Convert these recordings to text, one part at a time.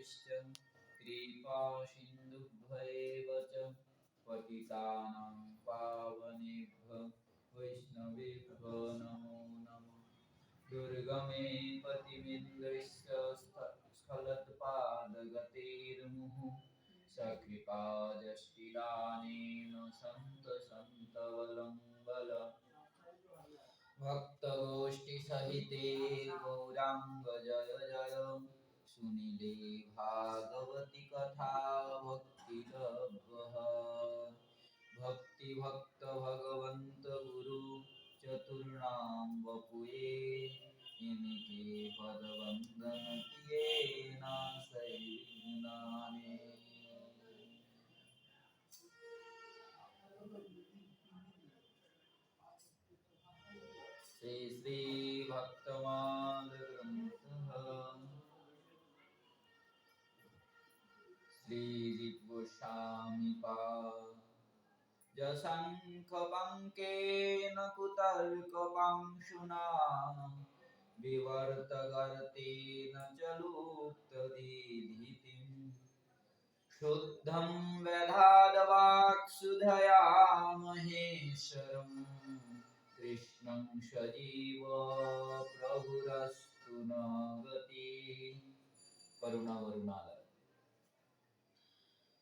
वैष्णवेभ्यश्च कृपा सिन्धुभ्येव च पतितानां पावनेभ्यो वैष्णवेभ्यो नमो नमः। दुर्गमे पतिमिन्द्रस्य स्खलत्पादगतेर्मुहुः सकृपादष्टिदानेन सन्तवलम्बल भक्तगोष्ठीसहिते गौराङ्ग जय जय सुनीले भागवती कथा भक्तिलभ्यः भक्तिभक्त भगवन्त गुरु चतुर्णाम वपुए इनके पद वंदन किए नासै नाने। श्री श्री भक्तमाल ग्रंथ श्री जीव गोस्वामी पाद जशंख पंकेन कुतर्कपांशुना विवर्तगर्तेन च लुप्तदीधितिम् शुद्धं वेदाद्वाक्सुधया महेश्वरम् कृष्णं सजीव प्रभुरस्तु न गति। करुणा वरुणालय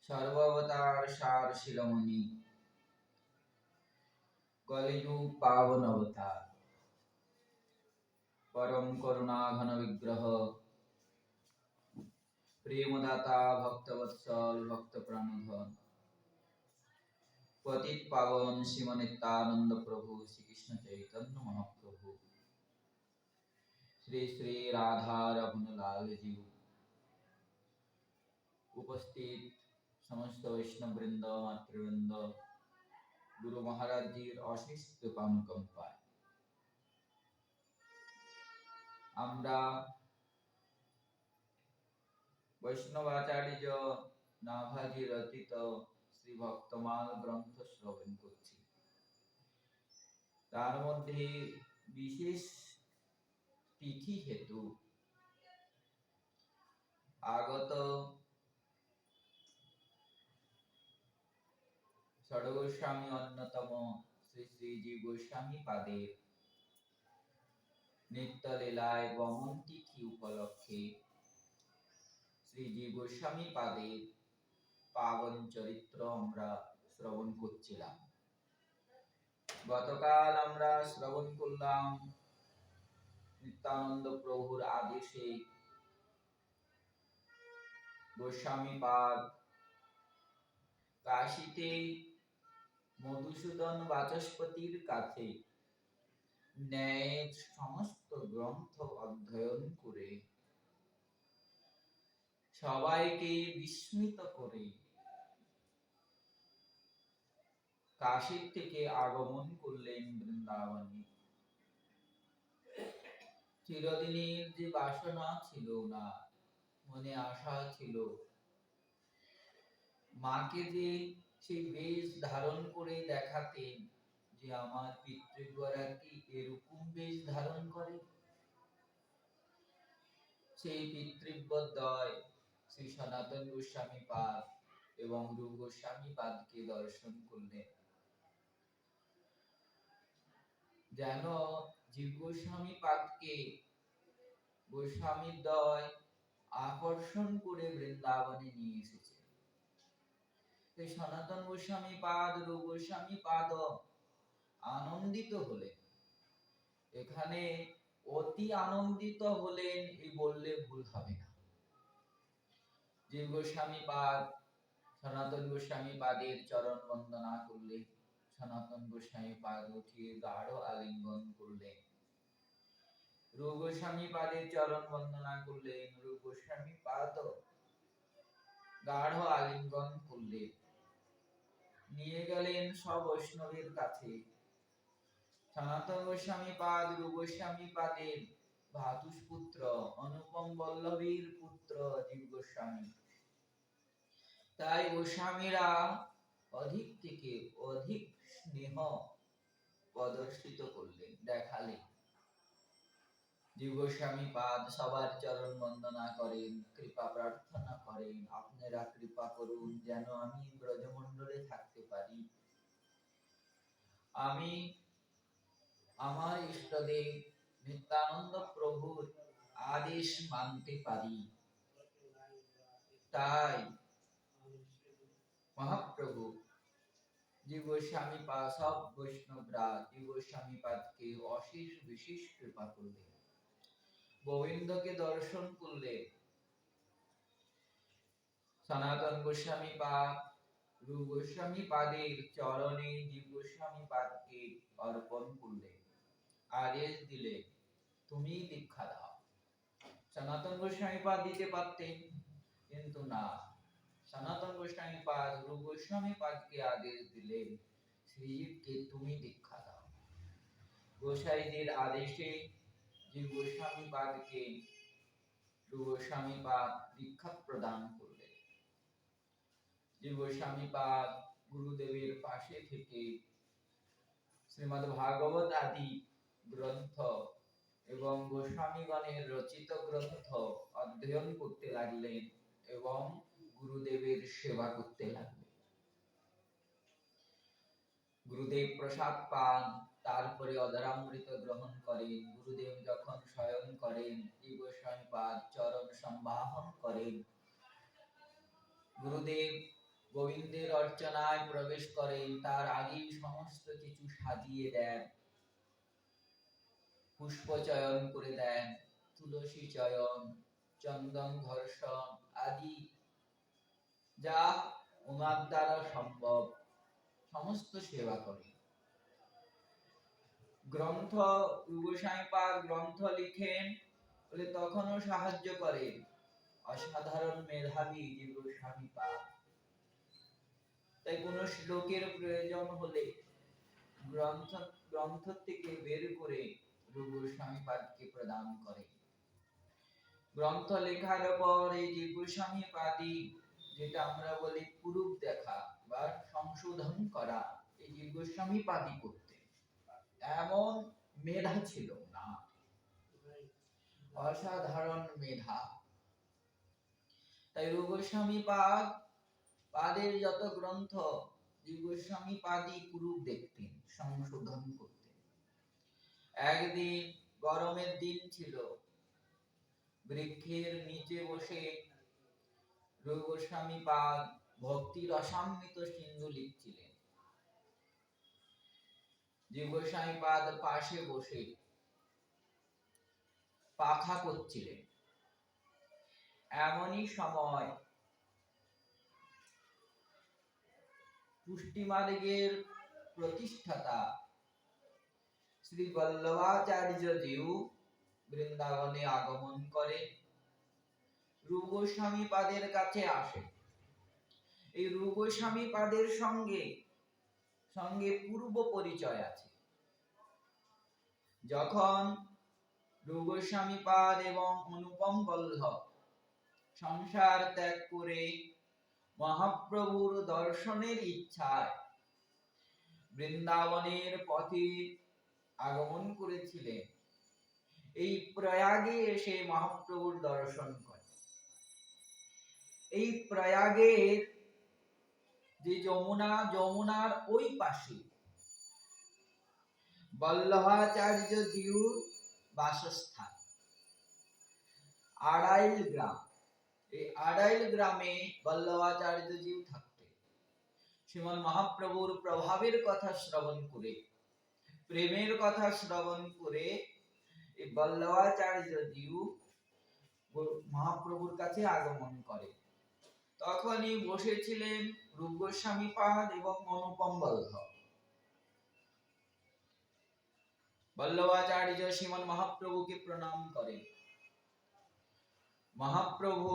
सर्वावतार सार शिरोमणि कलियुग पावन अवतार परम करुणा घन विग्रह प्रेमदाता भक्तवत्सल भक्त प्रणोधन पतित पावन श्रीमनित्यानंद प्रभु श्री कृष्ण चैतन्य महाप्रभु श्री श्री राधा रघुन लाल जी उपस्थित समस्त वैष्णव वृंद मातृवृंद गुरु महाराज जी अशेष कृपानुकंपाয় আমরা বৈষ্ণবাচার্য নাভাজি রচিত শ্রী ভক্তমাল গ্রন্থ শ্রবণ করছি। তার মধ্যে বিশেষ তিথি হেতু আগত ষড়গোস্বামী অন্যতম শ্রী শ্রীজীব গোস্বামী পাদের নিত্য লীলায় গমন তিথি উপলক্ষে শ্রীজীব গোস্বামী পাদের পাবন চরিত্র আমরা শ্রবণ করছিলাম। গতকাল আমরা শ্রবণ করলাম নিত্যানন্দ প্রভুর আদেশে গোস্বামী পাদ কাশীতে মধুসূদন বাচস্পতির কাছে ন্যায়ের সমস্ত গ্রন্থ অধ্যয়ন করে সবাইকে বিস্মিত করে কাশীর থেকে আগমন করলেন বৃন্দাবনে। চিরদিনের যে বাসনা ছিল না, মনে আশা ছিল মাকে যে সেই বেশ ধারণ করে দেখাতেন যে আমার পিতৃগণরা কি এরকম বেশ ধারণ করে, সেই পিতৃব্যদ্বয় শ্রী সনাতন গোস্বামী পাদ এবং রূপ গোস্বামী পাদকে দর্শন করলেন। যেন জীব গোস্বামী পাদকে গোস্বামীদ্বয় আকর্ষণ করে বৃন্দাবনে নিয়ে এসেছে। সেই সনাতন গোস্বামী পাদ রূপ গোস্বামী পাদ আনন্দিত হলেন। এখানে অতি আনন্দিত হলেন এই বললে ভুল হবে না। জীব গোস্বামী পাদ সনাতন গোস্বামী পাদের চরণ বন্দনা করলেন। সনাতন গোস্বামী পাদ উঠিয়ে গাঢ় আলিঙ্গন করলেন। রূপ গোস্বামী পাদের চরণ বন্দনা করলেন। রূপ গোস্বামী পাদ গাঢ় আলিঙ্গন করলেন। নিয়ে গেলেন সব বৈষ্ণবের কাছে। সনাতন গোস্বামী পাদ রূপ গোস্বামী পাদের ভ্রাতুষ্পুত্র অনুপম বল্লভীর পুত্র জীব গোস্বামী। তাই গোস্বামীরা অধিক থেকে অধিক স্নেহ প্রদর্শিত করলেন, দেখালেন। জীব গোস্বামী পাদ সবার চরণ বন্দনা করেন, কৃপা প্রার্থনা করেন, আপনারা কৃপা করুন যেন আমি ব্রজমণ্ডলে থাকতে পারি। আমি আমার ইষ্টদেব নিত্যানন্দ প্রভুর আদেশ মানতে পারি। তাই মহাপ্রভু জীব গোস্বামী পাদ সব বৈষ্ণবরা জীব গোস্বামী পাদকে অশেষ বিশেষ কৃপা করলেন, গোবিন্দকে দর্শন করলে। সনাতন গোস্বামী পাদ রূপ গোস্বামী পাদের চরণে জীব গোস্বামী পাদকে অর্পণ করলে, আদেশ দিলে তুমি দীক্ষা দাও। সনাতন গোস্বামী পাদ দিতে পারতেন, কিন্তু না, সনাতন গোস্বামী পাদ রূপ গোস্বামী পাদকে আদেশ দিলেন, শ্রীজীবকে তুমি দীক্ষা দাও। গোসাইজির আদেশে জীব গোস্বামী পাদকে রূপ গোস্বামী পাদ দীক্ষা প্রদান করলেন। জীব গোস্বামী পাদ গুরুদেবের পাশে থেকে শ্রীমদ্ ভাগবত আদি গ্রন্থ এবং গোস্বামীগণের রচিত গ্রন্থ অধ্যয়ন করতে লাগলেন এবং গুরুদেবের সেবা করতে লাগলেন। গুরুদেব প্রসাদ পান, তারপরে অধরামৃত গ্রহণ করেন। গুরুদেব যখন শয়ন করেন, জীব গোস্বামী পাদ চরণ সম্বাহন করেন। গুরুদেব গোবিন্দের অর্চনায় প্রবেশ করেন, তার আগেই সমস্ত কিছু সাজিয়ে দেন, পুষ্প চয়ন করে দেন, তুলসী চয়ন, চন্দন ঘর্ষণ আদি যা ওনার দ্বারা সম্ভব সমস্ত সেবা করে। গ্রন্থ গোস্বামী পাদ গ্রন্থ লিখেন বলে তখনও সাহায্য করেন অসাধারণ মেধাবী জীব গোস্বামী পাদ। তাই কোন শ্লোকের প্রয়োজন হলে গ্রন্থ থেকে বের করে রূপ গোস্বামী পাদকে প্রদান করে। গ্রন্থ লেখার পর এই জীব গোস্বামী পাদই, যেটা আমরা বলি পুরুপ দেখা বা সংশোধন করা, এই জীব গোস্বামী পাদই করতে। এমন মেধা ছিল না, অসাধারণ মেধা। তাই রূপ গোস্বামী পাদের যত গ্রন্থ জীব গোস্বামী পাদই পুরুপ দেখতেন, সংশোধন করতেন। একদিন গরমের দিন ছিল, বৃক্ষের নিচে বসে রূপ গোস্বামী পাদ ভক্তি রসামৃত সিন্ধু লিখছিলেন। জীব গোস্বামী পাদ পাশে বসে পাখা করছিলেন। এমনই সময় পুষ্টিমার্গের প্রতিষ্ঠাতা শ্রী বল্লভাচার্য জিউ বৃন্দাবনে আগমন করে রূপ গোস্বামী পাদের কাছে আসে। এই রূপ গোস্বামী পাদের সঙ্গে পূর্ব পরিচয় আছে। যখন রূপ গোস্বামী পাদ এবং অনুপম বল্লভ সংসার ত্যাগ করে মহাপ্রভুর দর্শনের ইচ্ছায় বৃন্দাবনের পথে আগমন করেছিলেন, এই প্রয়াগে এসে মহাপ্রভুর দর্শন করে। এই প্রয়াগের যে যমুনার ওই পাশে বল্লভাচার্য জিউর বাসস্থান আড়াইল গ্রাম। এই আড়াইল গ্রামে বল্লভাচার্য জিউ থাকতেন। শ্রীমন মহাপ্রভুর প্রভাবের কথা শ্রবণ করে, প্রেমের কথা শ্রবণ করে এই বল্লভাচার্য জিউ মহাপ্রভুর কাছে আগমন করে। তখনই বসেছিলেন রূপ গোস্বামী পাদ এবং অনুপম বল্লভ। বল্লভাচার্য শ্রীমন মহাপ্রভুকে প্রণাম করেন। মহাপ্রভু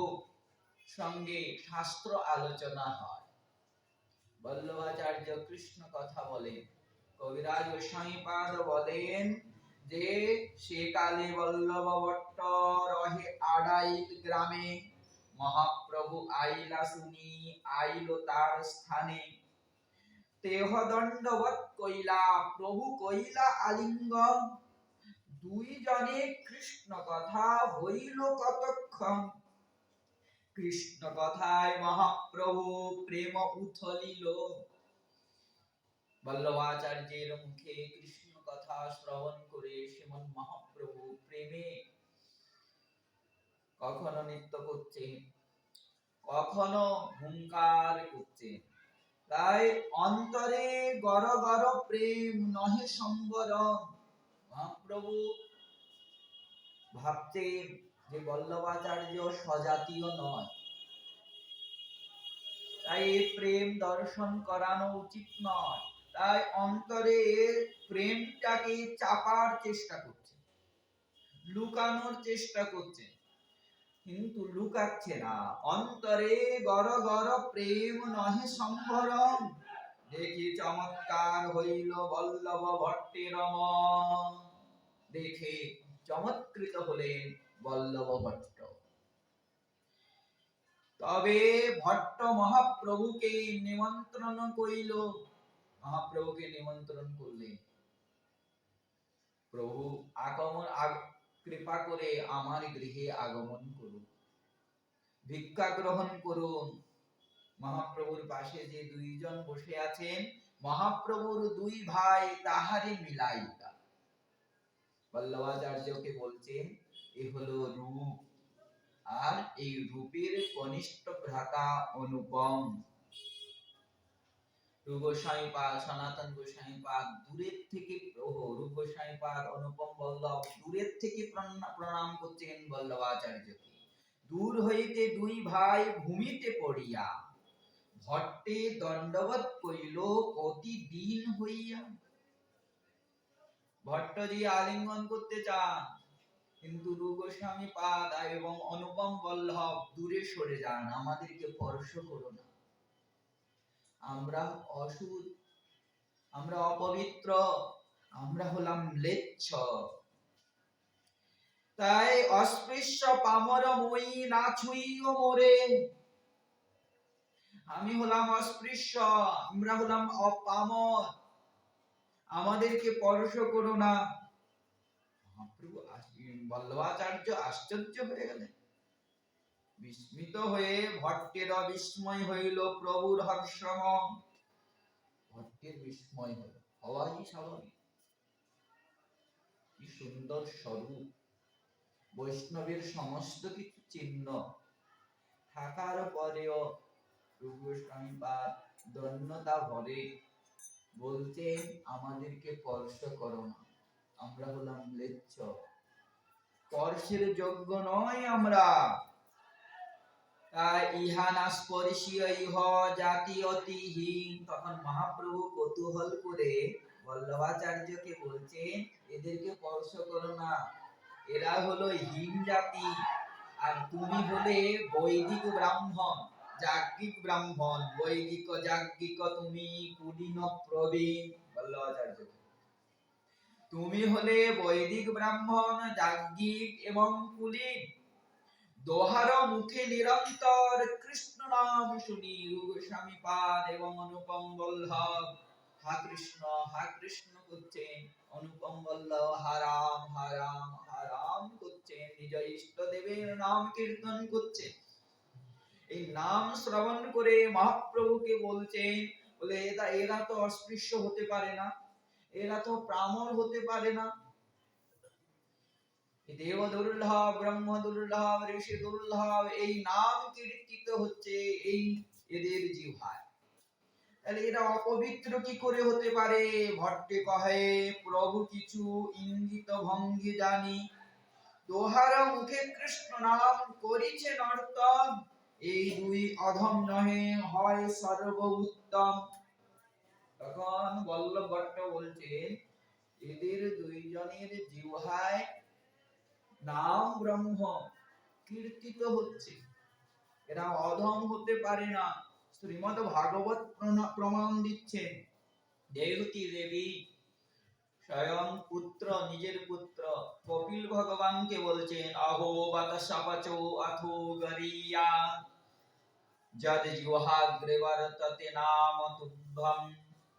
সঙ্গে শাস্ত্র আলোচনা হয়। বল্লভাচার্য কৃষ্ণ কথা বলেন। কবিরাজ গোস্বামী পাদ বলেন যে সেকালে বল্লভ ভট্ট রহে আড়াইল গ্রামে, মহাপ্রভু আইলা শুনি আইল তার স্থানে, দেহ দণ্ডবৎ কইলা প্রভু কইলা আলিঙ্গন, দুই জনে কৃষ্ণ কথা হইল কতক্ষণ, কৃষ্ণ কথায় মহাপ্রভু প্রেম উথলিল। বল্লভাচার্যের মুখে কৃষ্ণ কথা শ্রবণ করে শ্রীমন মহাপ্রভু প্রেমে কখনো নৃত্য করছে, কখনো হুঙ্কার করছে। তাই অন্তরে গর গর প্রেম নহে সম্বরণ। মহাপ্রভু ভাবছেন যে বল্লভাচার্য স্বজাতীয় নয়, তাই এই প্রেম দর্শন করানো উচিত নয়। তাই অন্তরে প্রেমটাকে চাপার চেষ্টা করছে, লুকানোর চেষ্টা করছে, কিন্তু লুকাচ্ছে না। অন্তরে গর গর প্রেম নহে সম্বরণ। দেখি চমৎকার হইল বল্লভ ভট্টের মন, দেখে চমৎকৃত হলেন বল্লভ ভট্ট। তবে ভট্ট মহাপ্রভুকে নিমন্ত্রণ করিল, মহাপ্রভুকে নিমন্ত্রণ করলেন, প্রভু আগমন কৃপা করে আমার গৃহে আগমন করুন, ভিক্ষা গ্রহণ করুন। মহাপ্রভুর পাশে যে দুইজন বসে আছেন, মহাপ্রভুর দুই ভাই তাহারে মিলাইয়া। বল্লভাচার্যকে বলছেন এ হলো রূপ, আর এই রূপের কনিষ্ঠ ভ্রাতা অনুপম। রূপ গোস্বামী পাদ, সনাতন গোস্বামী পাদ দূরের থেকে, রূপ গোস্বামী পাদ, অনুপম বল্লভ দূরের থেকে প্রণাম করছেন বল্লভাচার্যকে। দূর হইতে দুই ভাই ভূমিতে পড়িয়া ভট্টে দণ্ডবৎ করিল প্রতিদিন হইয়া। ভট্টজি আলিঙ্গন করতে চান, কিন্তু রূপ গোস্বামী পাদ এবং অনুপম বল্লভ দূরে সরে যান, আমাদেরকে স্পর্শ করো না, আমরা অশুদ্ধ, আমরা অপবিত্র, আমরা হলাম ম্লেচ্ছ। তাই অস্পৃশ্য পামর মই না ছুঁইও মোরে। আমি হলাম অস্পৃশ্য, আমরা হলাম অপামর, আমাদেরকে স্পর্শ করো না। মহাপ্রভু বল্লভাচার্য আশ্চর্য হয়ে গেলেন, বিস্মিত হয়ে ভট্টের বিস্ময় হইল প্রভুর হর্ষমন। ভট্টের বিস্ময় হল, হওয়াই স্বাভাবিক। কি সুন্দর স্বরূপ, বৈষ্ণবের সমস্ত কিছু চিহ্ন থাকার পরেও রূপ গোস্বামী পাদ দৈন্যতা ভরে বলছেন আমাদেরকে স্পর্শ করো না, আমরা হলাম ম্লেচ্ছ, স্পর্শের যোগ্য নয় আমরা। তাই ইহা না স্পর্শীয় ইহ জাতি অতিহীন। তখন মহাপ্রভু কৌতূহল করে বল্লভাচার্যকে বলছেন এদেরকে স্পর্শ করো না, এরা হলো হীন জাতি, আর তুমি হলে বৈদিক ব্রাহ্মণ, যাজ্ঞিক ব্রাহ্মণ, বৈদিক যাজ্ঞিক, তুমি কুলীন প্রবীণ। বল্লভাচার্য, তুমি হলে বৈদিক ব্রাহ্মণ, যাজ্ঞিক এবং কুলীন। দোহার মুখে নিরন্তর কৃষ্ণ নাম শুনি রূপ গোস্বামী পাদ এবং অনুপম বল্লভ হা কৃষ্ণ করছেন, অনুপম বল্লভ হারাম হারাম হারাম করছেন, নিজ ইষ্ট দেবের নাম কীর্তন করছেন। এই নাম শ্রবণ করে মহাপ্রভুকে বলছেন, বলে এরা তো অস্পৃশ্য হতে পারে না, এরা তো প্রামর হতে পারে না, দেব দুর্লভ, ব্রহ্ম দুর্লভ, ঋষি দুর্লভ, এই নাম কীর্তিত হচ্ছে এই এদের জিহ্বায়, তাহলে এরা অপবিত্র কি করে হতে পারে? ভট্টে কহে প্রভু কিছু ইঙ্গিত ভঙ্গি জানি, দোহার মুখে কৃষ্ণ নাম করিছে নর্তন, এই দুই অধম নহে হয় সর্ব উত্তম। তখন বল্লভ ভট্ট বলছেন এদের দুইজনের জিহ্বায় নাম ব্রহ্ম কীর্তিত হচ্ছে, এরা অধম হতে পারে না। শ্রীমদ্ ভাগবত প্রমাণ দিচ্ছেন। দেবকী দেবী স্বয়ং পুত্র, নিজের পুত্র কপিল ভগবানকে বলছেন অহো বাত সপচো অথো গরিয়া যদ জিহ্বাগ্রে বর্ততে নাম তুভ্যম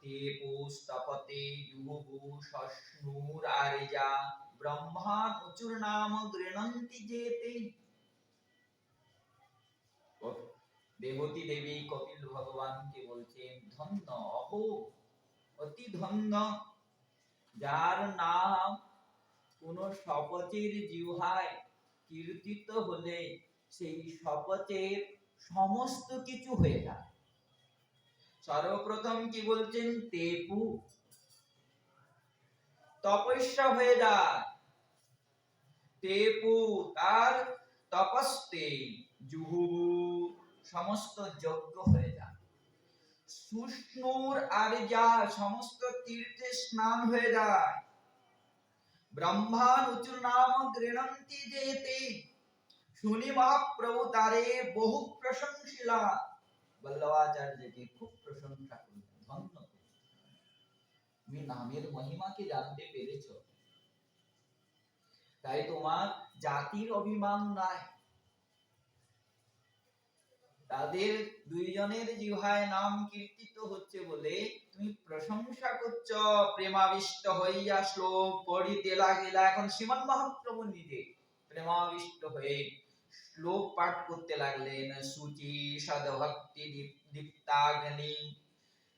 তে পুস্তপতে জুহুঃ শশ্নুর আরিজা। ব্রহ্মাণ উচুর নাম গৃণন্তি যেতে। দেবতী দেবী কপিল ভগবানকে বলছেন ধন্য, অহো অতি ধন্য, যার নাম কোন শপথের জিহ্বায় কীর্তিত হলে সেই শপথের সমস্ত কিছু হয়ে যায়। সর্বপ্রথম কি বলছেন, তেপু, তপস্যা হয়ে যায়। তেপু তার তপস্তে, জুহুবু সমস্ত যজ্ঞ হয়ে যায়। সুষ্ণুর আর্যা সমস্ত তীর্থে স্নান হয়ে যায়। ব্রহ্মাণ উচু নাম গৃণন্তি যেতে, শুনি মহাপ্রভু তারে বহু প্রশংসিলা। বল্লভাচার্যকে খুব প্রশংসা করলেন, ধন্য তুমি নামের মহিমাকে জানতে পেরেছো, তাই তোমার জাতির অভিমান নাই। তাদের দুইজনের জিহ্বায় নাম কীর্তিত হচ্ছে বলে তুমি প্রশংসা করছ। প্রেমাবিষ্ট হইয়া শ্লোক পড়িতে লাগিলা। এখন শ্রীমন মহাপ্রভু নিজে প্রেমাবিষ্ট হয়ে শ্লোক পাঠ করতে লাগলেন। সুচি সদভক্তি দীপ্তাগ্নি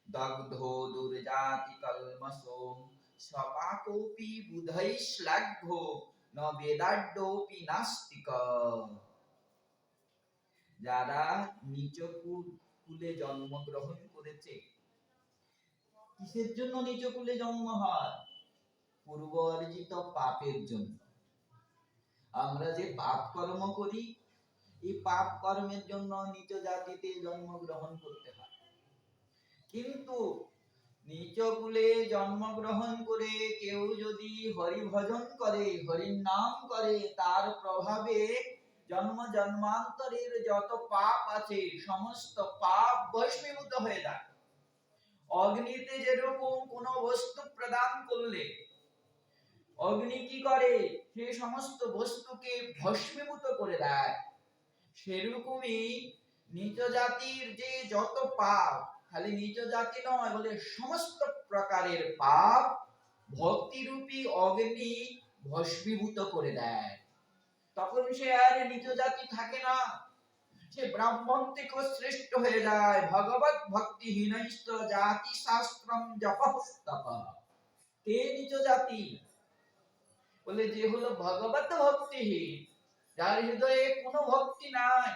দগ্ধ দুর্জাতি কলমসো স্বপাকোপি বুধৈ শ্লাঘ্য ন বেদাঢ্যোপি নাস্তিক। যারা নিচ কুলে জন্মগ্রহণ করেছে, কিসের জন্য নিচ কুলে জন্ম হয়? পূর্ব অর্জিত পাপের জন্য। আমরা যে পাপ কর্ম করি, এই পাপ কর্মের জন্য নিচ জাতিতে জন্মগ্রহণ করতে হয়। কিন্তু নিচ কুলে জন্মগ্রহণ করে কেউ যদি হরি ভজন করে, হরির নাম করে, তার প্রভাবে জন্ম জন্মান্তরের যত পাপ আছে সমস্ত পাপ ভস্মীভূত হয়ে যায়। অগ্নিতে যেরকম কোন বস্তু প্রদান করলে অগ্নি কি করে, সে সমস্ত বস্তুকে ভস্মীভূত করে দেয়, সেরকমই নিচ জাতির যে যত পাপ, খালি নিচ জাতি নয়, বলে সমস্ত প্রকারের পাপ ভক্তিরূপী অগ্নি ভস্মীভূত করে দেয়। তখন সে আর নিচ জাতি থাকে না, সে ব্রাহ্মণ থেকে শ্রেষ্ঠ হয়ে যায়। ভগবত ভক্তিহীনৈস্ত জাতি শাস্ত্রম জপস্তপ। কে নিচ জাতি? বলে যে হলো ভগবত ভক্তিহীন, যার হৃদয়ে কোনো ভক্তি নাই,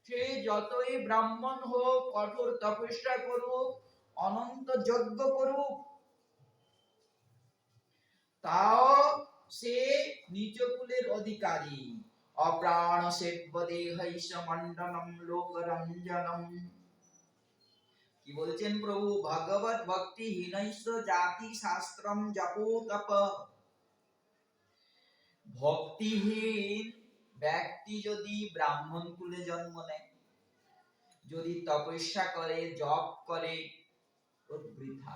সে যতই ব্রাহ্মণ হোক, কঠোর তপস্যা করুক, অনন্ত যজ্ঞ করুক, তাও সে নিচ কুলের অধিকারী। অপ্রাণ সেব্য দেহৈষ মণ্ডনম লোকরঞ্জনম। কি বলছেন প্রভু? ভগবত ভক্তিহীনৈষ জাতি শাস্ত্রম জপো তপ। ভক্তিহীন ব্যক্তি যদি ব্রাহ্মণ কুলে জন্ম নেয়, যদি তপস্যা করে, জপ করে, ওর বৃথা।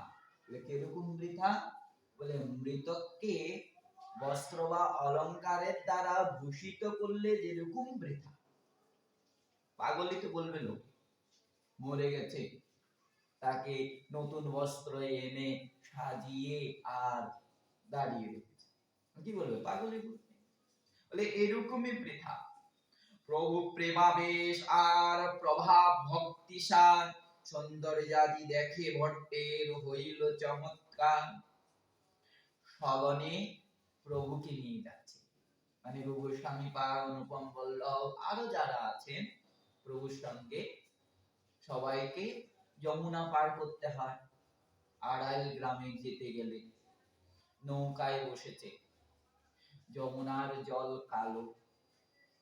কিরকম বৃথা? বলে মৃতককে বস্ত্র বা অলংকারের দ্বারা ভূষিত করলে যেরকম বৃথা। পাগলই তো বলবে লোক, মরে গেছে, তাকে নতুন বস্ত্র এনে সাজিয়ে আর দাঁড়িয়ে রেখেছে, কি বলবে? পাগলই বলবে। বলে এরকমই বৃথা। প্রভু প্রেমাবেশ আর প্রভাব ভক্তিসার, সৌন্দর্যাদি দেখে ভট্টের হইল চমৎকার। সগণে প্রভুকে নিয়ে যাচ্ছে, মানে প্রভুর স্বামী পার, অনুপম বল্লভ, আরো যারা আছেন প্রভুর সঙ্গে, সবাইকে যমুনা পার করতে হয়। আড়াইল গ্রামে যেতে গেলে নৌকায় বসেছে, যমুনার জল কালো,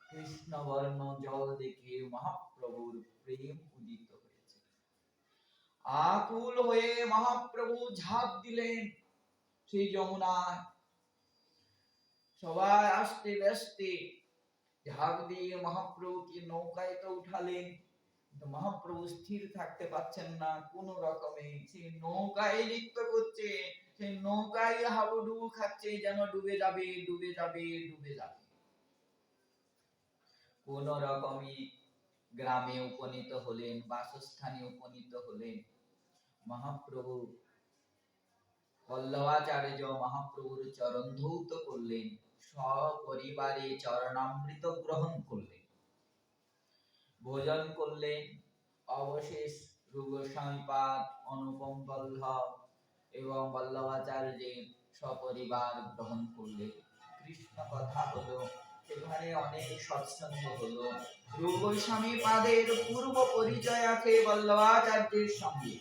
কৃষ্ণবর্ণ জল দেখে মহাপ্রভুর প্রেম উদিত হয়েছে। আকুল হয়ে মহাপ্রভু ঝাঁপ দিলেন সেই যমুনায়। সবাই আসতে ব্যস্তে ঝাঁপ দিয়ে মহাপ্রভুকে নৌকায় তো উঠালেন, কিন্তু মহাপ্রভু স্থির থাকতে পারছেন না কোন রকমে। সেই নৌকায় নৃত্য করছে, সেই নৌকায় হাবুডুবু খাচ্ছে, যেন ডুবে যাবে, ডুবে যাবে, ডুবে যাবে। কোন রকমে গ্রামে উপনীত হলেন, বাসস্থানে উপনীত হলেন। মহাপ্রভু বল্লভাচার্য মহাপ্রভুর চরণ ধৌত করলেন, সপরিবারে চরণামৃত গ্রহণ করলেন, ভোজন করলেন। অবশেষ রূপস্বামীপাদ, অনুপম বল্লভ এবং বল্লভাচার্যের সপরিবার গ্রহণ করলেন। কৃষ্ণ কথা হলো, সেখানে অনেক সৎসঙ্গ হলো। রূপস্বামীপাদের পূর্ব পরিচয় আছে বল্লভাচার্যের সঙ্গে,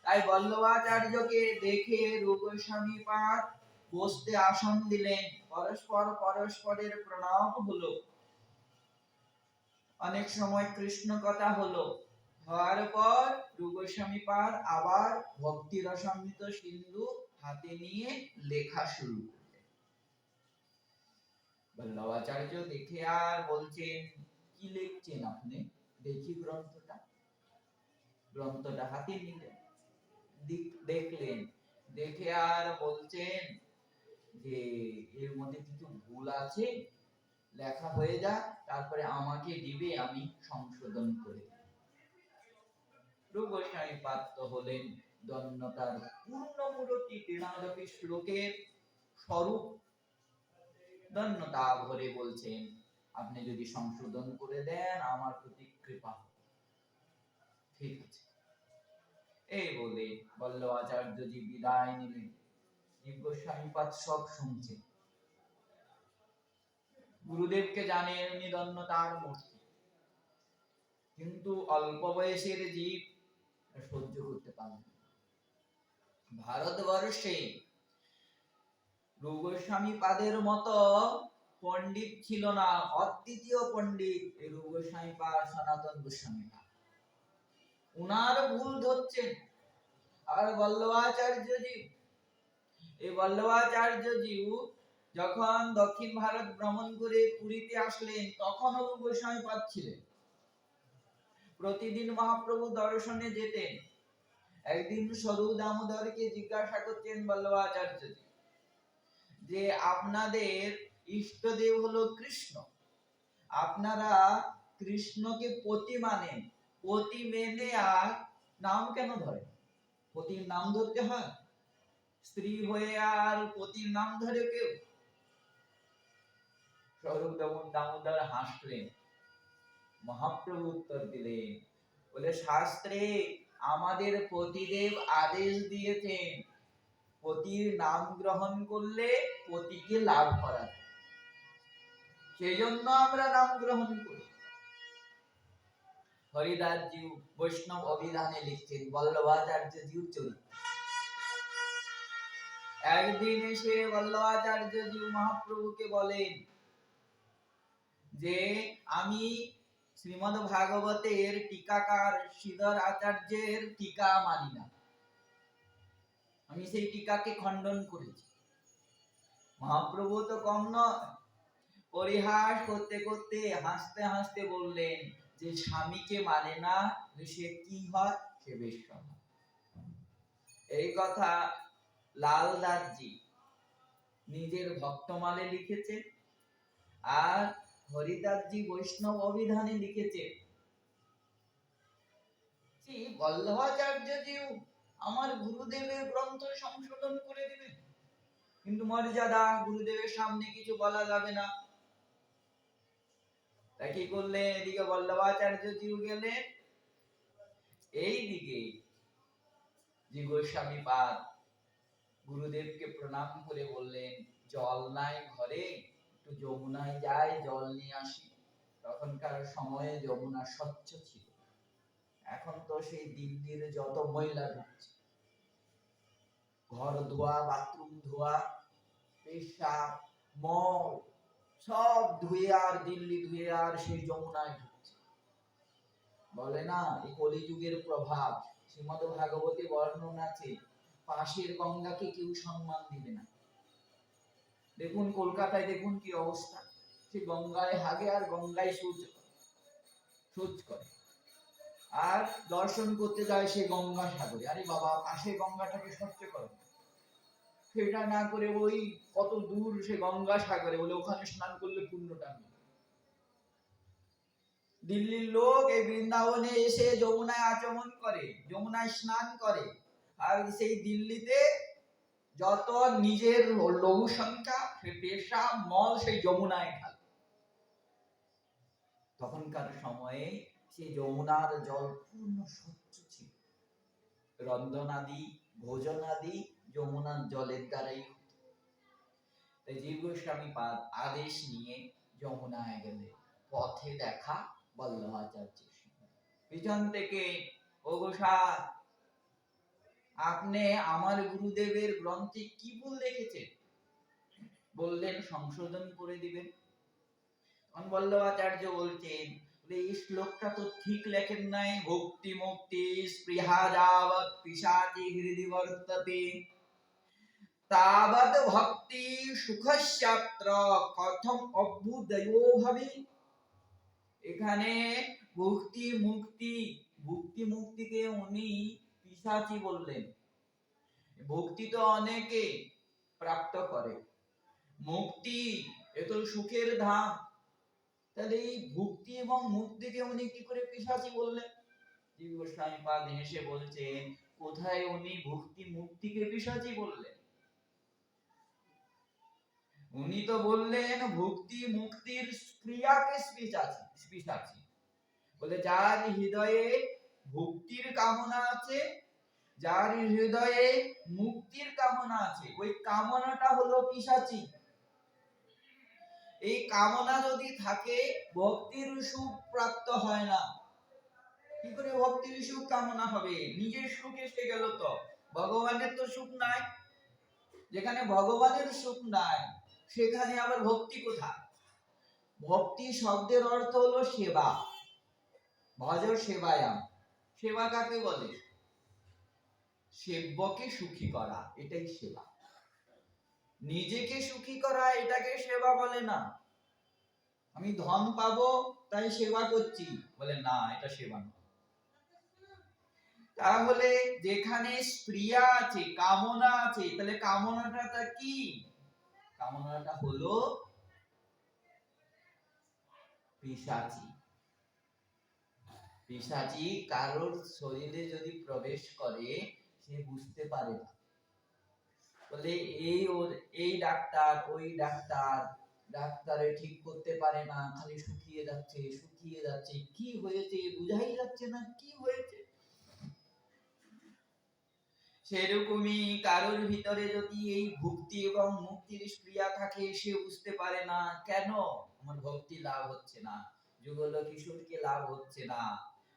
তাই বল্লভাচার্যকে দেখে রূপস্বামীপাদ বসতে আসন দিলেন, পরস্পরের প্রণাম হলো। অনেক সময় কৃষ্ণ কথা হলো, হওয়ার পর রূপস্বামীপাদ আবার ভক্তি রসামৃত সিন্ধু হাতে নিয়ে লেখা শুরু করলেন। বল্লভাচার্য দেখে আর বলছেন, কি লিখছেন আপনি, দেখি গ্রন্থটা হাতে নিলেন, দেখলেন, দেখে আর বলছেন যে এর মধ্যে কিছু ভুল আছে, লেখা হয়ে যাক, তারপরে আমাকে দিবে, আমি সংশোধন করে দেব। রূপস্বামীপাদ হলেন দন্যতার পূর্ণমূরতি, তৃণাদপি শ্লোকের স্বরূপ। দন্যতা ভরে বলছেন, আপনি যদি সংশোধন করে দেন আমার প্রতি কৃপা হবে। ঠিক আছে, এই বলে বল্লভাচার্যজি বিদায় নিলেন। গোস্বামীপাদ সব শুনছেন। গুরুদেবকে জানেন উনি দন্যতার মূর্তি, কিন্তু অল্প বয়সের জীব সহ্য করতে পারেন। ভারতবর্ষে রূপস্বামীপাদের মতো পণ্ডিত ছিল না, অদ্বিতীয় পণ্ডিত এই রূপস্বামীপাদ, সনাতন গোস্বামীপাদ। উনার ভুল ধরছেন। আর বল্লভাচার্যজি যখন দক্ষিণ ভারত ভ্রমণ করে পুরীতে আসলেন, তখনও রূপস্বামীপাদ ছিলেন। প্রতিদিন মহাপ্রভু দর্শনে যেতেন। একদিন স্বরূপ দামোদরকে জিজ্ঞাসা করছেন বল্লভাচার্যজি যে আপনাদের ইষ্টদেব হলো কৃষ্ণ, আপনারা কৃষ্ণকে পতি মানেন, পতি মেনে আর নাম কেন ধরেন? পতির নাম ধরতে হয়? স্ত্রী হয়ে আর পতির নাম ধরে কেউ? স্বরূপ দামোদর হাসলেন। মহাপ্রভু উত্তর দিলেন, বলে শাস্ত্রে আমাদের পতিদেব আদেশ দিয়েছেন পতির নাম গ্রহণ করলে পতিকে লাভ করা যায়, সেই জন্য আমরা নাম গ্রহণ করি। হরিদাসজি বৈষ্ণব অভিধানে লিখছেন বল্লভাচার্যজির চরিত্র। একদিন এসে বল্লভাচার্যজি মহাপ্রভুকে বলেন যে আমি শ্রীমদ্ ভাগবতের টিকাকার শ্রীধর আচার্যের টিকা মানি না, আমি সেই টিকাকে খণ্ডন করেছি। মহাপ্রভু তো কম নয়, পরিহাস করতে করতে হাসতে হাসতে বললেন যে স্বামীকে মানে না সে কি হয়, সে বেশ্যা হয়। এই কথা লালদাসজি নিজের ভক্তমালে লিখেছে, আর হরিদাসজি বৈষ্ণব অভিধানে লিখেছে। বল্লভাচার্যজি আমার গুরুদেবের গ্রন্থ সংশোধন করে দিবেন, কিন্তু মর্যাদা, গুরুদেবের সামনে কিছু বলা যাবে না। তাই কি করলেন, এদিকে বল্লভাচার্যজি গেলেন, এইদিকে যে গোস্বামীপাদ গুরুদেবকে প্রণাম করে বললেন, জল নাই ঘরে, একটু যমুনায় যাই, জল নিয়ে আসি। তখনকার সময়ে যমুনা স্বচ্ছ ছিল, এখন তো সেই দিল্লির যত ময়লা ঢুকছে, ঘর ধোয়া, বাথরুম ধোয়া, পেশাব, মল সব ধুয়ে আর দিল্লি ধুয়ে আর সেই যমুনায় ঢুকছে। বলে না এই কলিযুগের প্রভাব, শ্রীমদ্ ভাগবতে বর্ণনা আছে পাশের গঙ্গাকে কেউ সম্মান দিবে না। দেখুন কলকাতায় দেখুন কি অবস্থা, সে গঙ্গায় হাগে আর গঙ্গায় শৌচ করে, আর দর্শন করতে যায় সে গঙ্গা সাগরে। আরে বাবা, পাশে গঙ্গাটাকে স্বচ্ছ করো, সেটা না করে ওই কত দূর সে গঙ্গা সাগরে, বলে ওখানে স্নান করলে পুণ্যটা মিলে। দিল্লির লোক এই বৃন্দাবনে এসে যমুনায় আচমন করে, যমুনায় স্নান করে, আর সেই দিল্লিতে যত নিজের লঘু সংখ্যা সে পেশাব মল সেই যমুনায় ঢালে। তখনকার সময়ে সেই যমুনার জল পূর্ণ স্বচ্ছ ছিল। রন্ধনাদি ভোজনাদি যমুনার জলের দ্বারাই হতো। তাই জীব গোস্বামী পাদ আদেশ নিয়ে যমুনায় গেলে পথে দেখা বল্লভাচার্য পিছন থেকে, ও গোসাই, আপনি আমার গুরুদেবের গ্রন্থে কি ভুল লিখেছেন? বললেন সংশোধন করে দিবেন। বল্লভাচার্য বলছেন, এই শ্লোকটা তো ঠিক লেখেন নাই। ভক্তি মুক্তি স্পৃহা যাবৎ পিশাচি হৃদি বর্ততে তাবৎ ভক্তি সুখস্যাত্র কথম অভ্যুদয়ো ভবে। এখানে ভক্তি মুক্তিকে উনি পিশাচি বললেন। ভক্তি তো অনেকে প্রাপ্ত করে, মুক্তি এ তো সুখের ধাম। তাহলে এই ভক্তি এবং মুক্তিকে উনি কি করে পিশাচি বললেন? জীব গোস্বামী পাদ হেসে বলছেন, কোথায় উনি ভক্তি মুক্তিকে পিশাচি বললেন? উনি তো বললেন ভক্তি মুক্তির ক্রিয়াকে পিশাচি বলে। যার হৃদয়ে ভক্তির কামনা আছে, যার হৃদয়ে মুক্তির কামনা আছে, ওই কামনাটা হলো পিশাচি। এই কামনা যদি থাকে, ভক্তির সুখ প্রাপ্ত হয় না। কি করে ভক্তির সুখ কামনা হবে? নিজের সুখ এসে গেল, তো ভগবানের তো সুখ নাই। যেখানে ভগবানের সুখ নাই, সেখানে আবার ভক্তি কোথায়? ভক্তি শব্দের অর্থ হলো সেবা। ভজ সেবায়াম। সেবা কাকে বলে? সেব্যকে সুখী করা, এটাই সেবা। নিজেকে সুখী করা এটাকে সেবা বলে না। আমি ধন পাবো তাই সেবা করছি, বলে না, এটা সেবা না। তাহলে যেখানে স্প্রিয়া আছে, কামনা আছে, তাহলে কামনাটা কি? কামনাটা হলো পিশাচি। পিশাচি কারোর শরীরে যদি প্রবেশ করে, সে বুঝতে পারে না। বলে এই ডাক্তার, ওই ডাক্তার, ডাক্তারে ঠিক করতে পারে না, খালি শুকিয়ে যাচ্ছে। কি হয়েছে বুঝাই যাচ্ছে না কি হয়েছে। সেরকমই কারোর ভিতরে যদি এই ভক্তি এবং মুক্তির স্প্রিয়া থাকে, সে বুঝতে পারে না কেন আমার ভক্তি লাভ হচ্ছে না, যুগল কিশোরকে লাভ হচ্ছে না।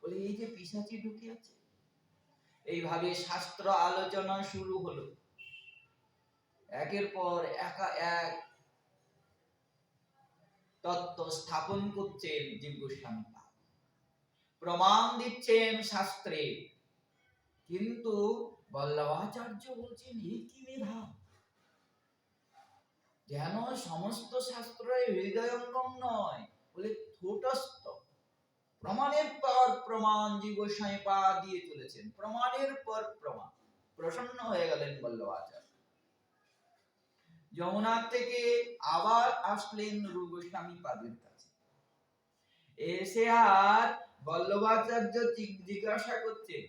বলে এই যে পিশাচি ঢুকে আছে। এইভাবে শাস্ত্র আলোচনা শুরু হলো। একের পর এক তত্ত্ব স্থাপন করছেন জীব গোস্বামী পাদ, প্রমাণ দিচ্ছেন শাস্ত্রে। কিন্তু বল্লভাচার্য বলছেন, এই কি মেধা! যেন সমস্ত শাস্ত্র হৃদয়ঙ্গম নয়, বলে ঠোঁটস্থ। প্রমাণের পর প্রমাণ জীব গোস্বামী পাদ দিয়ে চলেছেন, প্রমাণের পর প্রমাণ। প্রসন্ন হয়ে গেলেন বল্লভাচার্য। যমুনা থেকে আবার আসলেন রূপ গোস্বামী পাদের কাছে। এসে আর বল্লভাচার্য জিজ্ঞাসা করছেন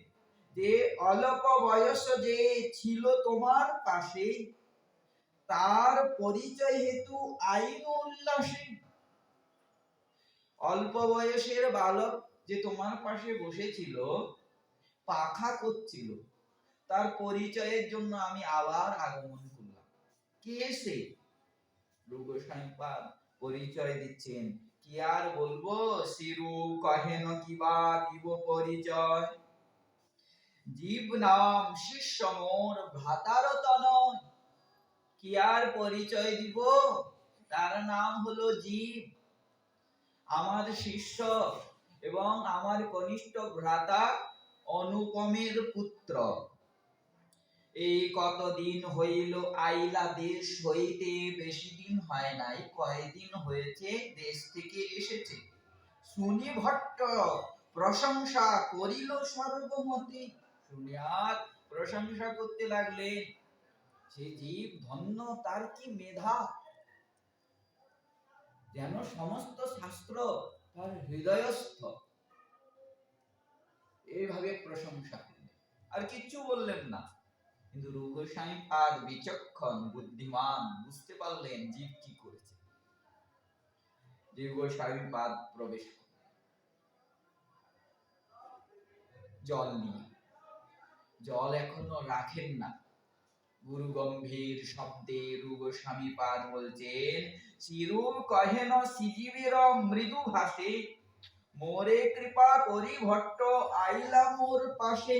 যে, অল্প বয়স যে ছিল তোমার পাশে, তার পরিচয় হেতু আইন উল্লাসে। অল্প বয়সের বালক যে তোমার পাশে বসেছিল, পাখা করছিল, তার পরিচয়ের জন্য আমি আবার আগমন করলাম। কে সে? রূপ গোস্বামী পাদ পরিচয় দিচ্ছেন। কি আর বলবো, শিরু কহেন কিবা দিব পরিচয়। জীব নাম শিষ্য মোর ভ্রাতার তনয়। কি আর পরিচয় দিব? তার নাম হলো জীব, আমার শিষ্য এবং আমার কনিষ্ঠ ভ্রাতা অনুপমের পুত্র। এই কতদিন হইল আইলা দেশ হইতে, বেশি দিন হয় নাই, কয়দিন হয়েছে দেশ থেকে এসেছে। শুনি ভট্ট প্রশংসা করিল সর্বমতে। শুনে আর প্রশংসা করতে লাগলেন, সে জীব ধন্য, তার কি মেধা! যেন সমস্ত শাস্ত্র তার হৃদয়স্থ। এইভাবে প্রশংসা করলেন, আর কিচ্ছু বললেন না। কিন্তু রূপ গোস্বামী পাদ বিচক্ষণ বুদ্ধিমান, বুঝতে পারলেন জীব কি করেছে। জীব গোস্বামী পাদ প্রবেশ জল নিয়ে, জল এখনো রাখেন না। গুরু গম্ভীর শব্দে রূপ গোস্বামী পাদ বলছেন, চিরূপ কহেন শ্রীজীবের মৃদু ভাষে, মোরে কৃপা করি ভট্ট আইলা মোর পাশে।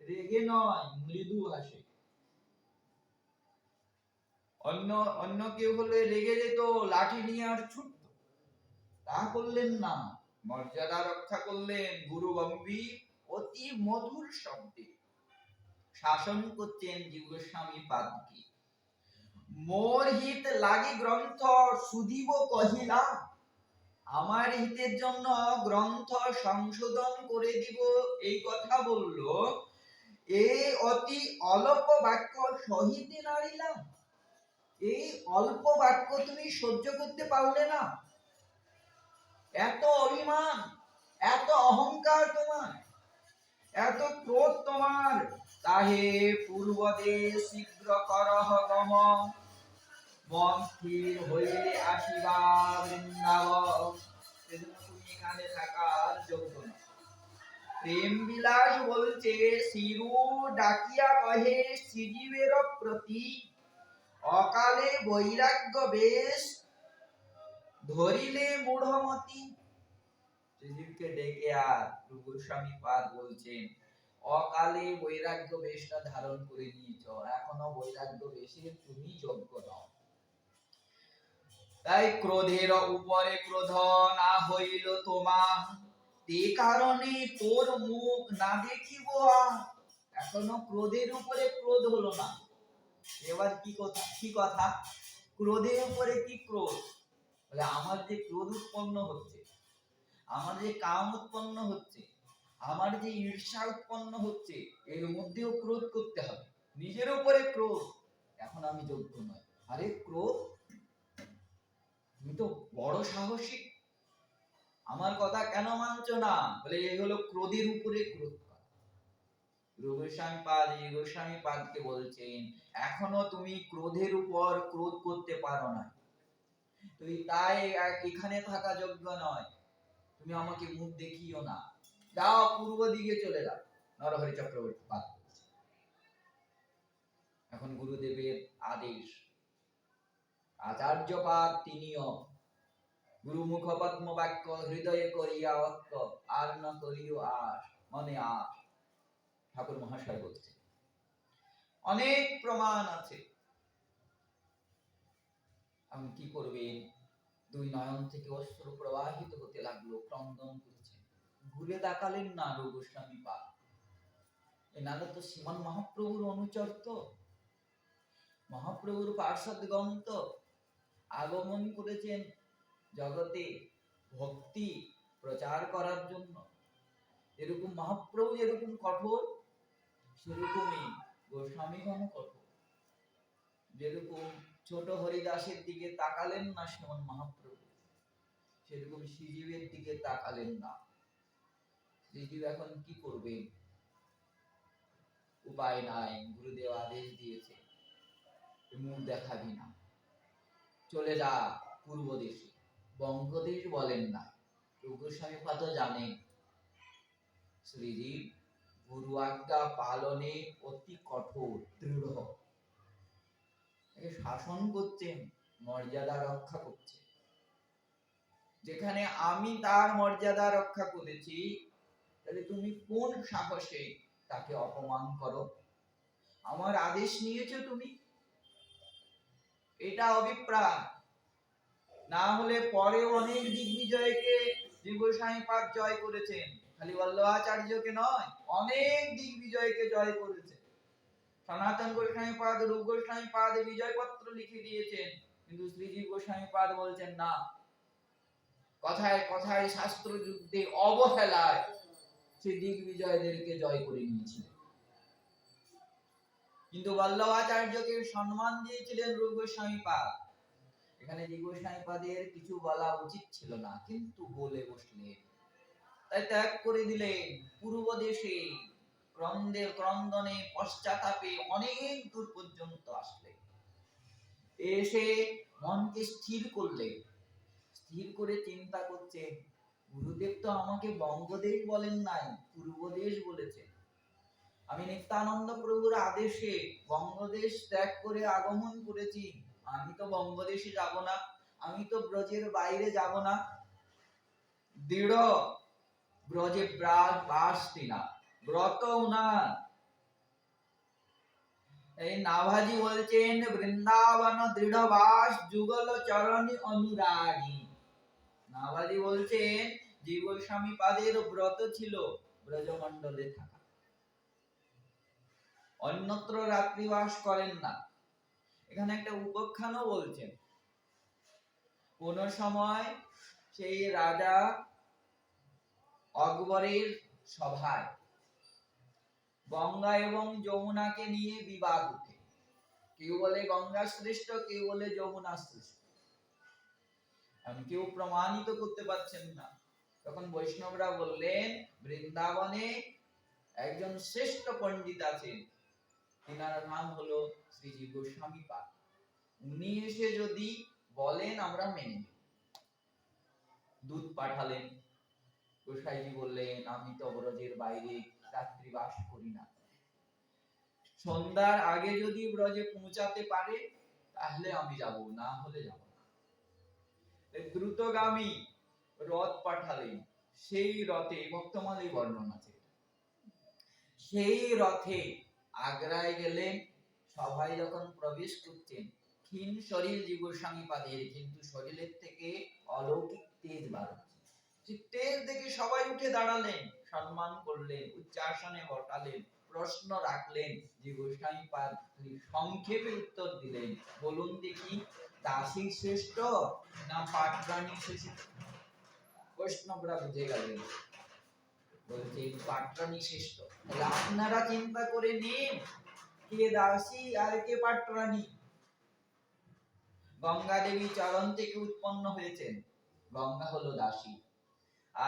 রেগে নয়, মৃদু ভাষে। অন্য অন্য কেউ হলে রেগে যেত, লাঠি নিয়ে আর ছুটত, তা করলেন না, মর্যাদা রক্ষা করলেন। গুরু গম্ভীর অতি মধুর শব্দে শাসন করছেন জীব গোস্বামী পাদকে। মোর হিত লাগি গ্রন্থ সুধীব কহিলা, আমার হিতের জন্য গ্রন্থ সংশোধন করে দিব, এই কথা বলল। এই অতি অল্প বাক্য সহিতে নারিলাম, এই অল্প বাক্য তুমি সহ্য করতে পারলে না? এত অভিমান, এত অহংকার তোমার, এত ক্রোধ তোমার, তাহে পূর্বদে শীঘ্র করহ গম, মন স্থির হইলে আসিবা বৃন্দাবন। সেজন্য তুমি এখানে থাকার যোগ্য না। প্রেম বিলাস বলছে, শিরু ডাকিয়া কহে শ্রীজীবের প্রতি, অকালে বৈরাগ্য বেশ ধরিলে মূঢ়মতি। শ্রীজীবকে ডেকে আর রূপ গোস্বামী পাদ বলছেন, অকালে বৈরাগ্য বেশটা ধারণ করে নিয়েছ, এখনো বৈরাগ্য বেশের তুমি যোগ্য নও। তাই ক্রোধের উপরে ক্রোধ না হইল তোমা, তে কারণে তোর মুখ না দেখিব। এখনো ক্রোধের উপরে ক্রোধ হলো না। এবার কি কথা, কি কথা? ক্রোধের উপরে কি ক্রোধ? বলে আমার যে ক্রোধ উৎপন্ন হচ্ছে, আমার যে কাম উৎপন্ন হচ্ছে, আমার যে ঈর্ষা উৎপন্ন হচ্ছে, এর মধ্যেও ক্রোধ করতে হবে। নিজের উপরে ক্রোধ, এখন আমি যোগ্য নই। আরে ক্রোধ, তুমি তো বড় সাহসী, আমার কথা কেন মানছো না? বলে এই হলো ক্রোধের উপরে ক্রোধ। গোস্বামী পাদকে বলছেন, এখনো তুমি ক্রোধের উপর ক্রোধ করতে পারো না, তুই তাই এখানে থাকা যোগ্য নয়, তুমি আমাকে মুখ দেখিও না, যাও পূর্ব দিকে চলে যাও। নরহরি চক্রবর্তী পাদ এখন গুরুদেবের আদেশ, আচার্য পাদ তিনিও গুরু মুখপদ্ম বাক্য হৃদয়ে করিয়া অক্ষ, আর না করিও আস মনে আস। ঠাকুর মহাশয় বলছে, অনেক প্রমাণ আছে। আমি কি করবেন? দুই নয়ন থেকে অশ্রু প্রবাহিত হতে লাগলো, ক্রন্দন করছেন। ঘুরে তাকালেন না রূপ গোস্বামী পাদ। এনারা তো শ্রীমান মহাপ্রভুর অনুচর, তো মহাপ্রভুর পার্ষদগণ তো আগমন করেছেন জগতে ভক্তি প্রচার করার জন্য। এরকম মহাপ্রভু যেরকম কঠোর, সেরকমই গোস্বামীগণ কঠোর। যেরকম ছোট হরিদাসের দিকে তাকালেন না শ্রীমান মহাপ্রভু, সেরকম শ্রীজীবের দিকে তাকালেন না। শ্রীজীব এখন কি করবে? উপায় নাই, গুরুদেব আদেশ দিয়েছে, মুখ দেখাবি না, চলে যা পূর্ব দেশে। বঙ্গদেশ বলেন না। গোস্বামী পাদ জানেন শ্রীজীব গুরু আজ্ঞা পালনে অতি কঠোর, দৃঢ়, শাসন করছেন, মর্যাদা রক্ষা করছেন। যেখানে আমি তার মর্যাদা রক্ষা করেছি, তাহলে তুমি কোন সাহসে তাকে অপমান করো? আমার আদেশ নিয়েছো তুমি, এটা অভিপ্রায়। না হলে পরে অনেক দিগ্বিজয়কে জীব গোস্বামী পাদ জয় করেছেন, খালি বল্লভাচার্যকে নয়, অনেক দিগ্বিজয়কে জয় করেছে। সনাতন গোস্বামী পাদ, রূপ গোস্বামী পাদ বিজয় পত্র লিখে দিয়েছেন, কিন্তু শ্রীজীব গোস্বামী পাদ বলছেন না, কথায় কথায় শাস্ত্র যুদ্ধে অবহেলায় সেই দিগ্বিজয়দেরকে জয় করে নিয়েছিলেন। কিন্তু বল্লভাচার্যকে সম্মান দিয়েছিলেন রূপ গোস্বামী পাদ। এখানে জীব গোস্বামী পাদের কিছু বলা উচিত ছিল না, কিন্তু বলে বসলেন। তাই ত্যাগ করে দিলেন পূর্ব দেশে ক্রন্দনে পশ্চাতাপে অনেক দূর পর্যন্ত আসলে, এসে মনকে স্থির করলে, স্থির করে চিন্তা করছে, গুরুদেব তো আমাকে বঙ্গদেশ বলেন নাই, পূর্বদেশ বলেছে। আমি নিত্যানন্দ প্রভুর আদেশে বঙ্গদেশ ত্যাগ করে আগমন করেছি, আমি তো বঙ্গদেশে যাব না, আমি তো ব্রজের বাইরে যাব না। দৃঢ় ব্রজে বাস তিনা, ব্রত উনার। এই নাভাজি বলছেন বৃন্দাবন দৃঢ় বাস যুগল চরণী অনুরাগী। নাভাজি বলছেন যে গোস্বামী পাদের ব্রত ছিল ব্রজমণ্ডলে থাকা, অন্যত্র রাত্রিবাস করেন না। এখানে একটা উপাখ্যানও বলছেন, কোন সময় সেই রাজা আকবরের সভায় গঙ্গা এবং যমুনাকে নিয়ে বিবাদ উঠে, কেউ বলে গঙ্গা শ্রেষ্ঠ, কেউ বলে যমুনা শ্রেষ্ঠ, কেউ প্রমাণিত করতে পারছেন না। তখন বৈষ্ণবরা বললেন বৃন্দাবনে একজন শ্রেষ্ঠ পণ্ডিত আছেন, তিনার নাম হলো শ্রীজি গোস্বামী পাদ, উনি এসে যদি বলেন আমরা মেনে নেব। দূত পাঠালেন, গোসাইজি বললেন আমি তো ব্রজের বাইরে রাত্রিবাস করি না, সন্ধ্যার আগে যদি ব্রজে পৌঁছাতে পারে তাহলে আমি যাব, না হলে যাব না। দ্রুতগামী রথ পাঠালেন, সেই রথে ভক্তমালী বর্ণনা আছে, সেই রথে আগ্রায় গেলেন। সবাই যখন প্রবেশ করছেন, ক্ষীণ শরীর জীবস্বামী পাদের, কিন্তু শরীরের থেকে অলৌকিক তেজ বার হচ্ছে। তেজ দেখে সবাই উঠে দাঁড়ালেন, সম্মান করলেন, উচ্চাসনে বসালেন, প্রশ্ন রাখলেন। জীবস্বামী পাদ সংক্ষেপে উত্তর দিলেন, বলুন দেখি দাসী শ্রেষ্ঠ না পাটরানী শ্রেষ্ঠ? বৈষ্ণবরা বুঝে গেলেন, বলছে পাটরানী শ্রেষ্ঠ। তাহলে আপনারা চিন্তা করে নিন কে দাসী আর কে পাটরানী। গঙ্গা দেবী চরণ থেকে উৎপন্ন হয়েছেন, গঙ্গা হলো দাসী।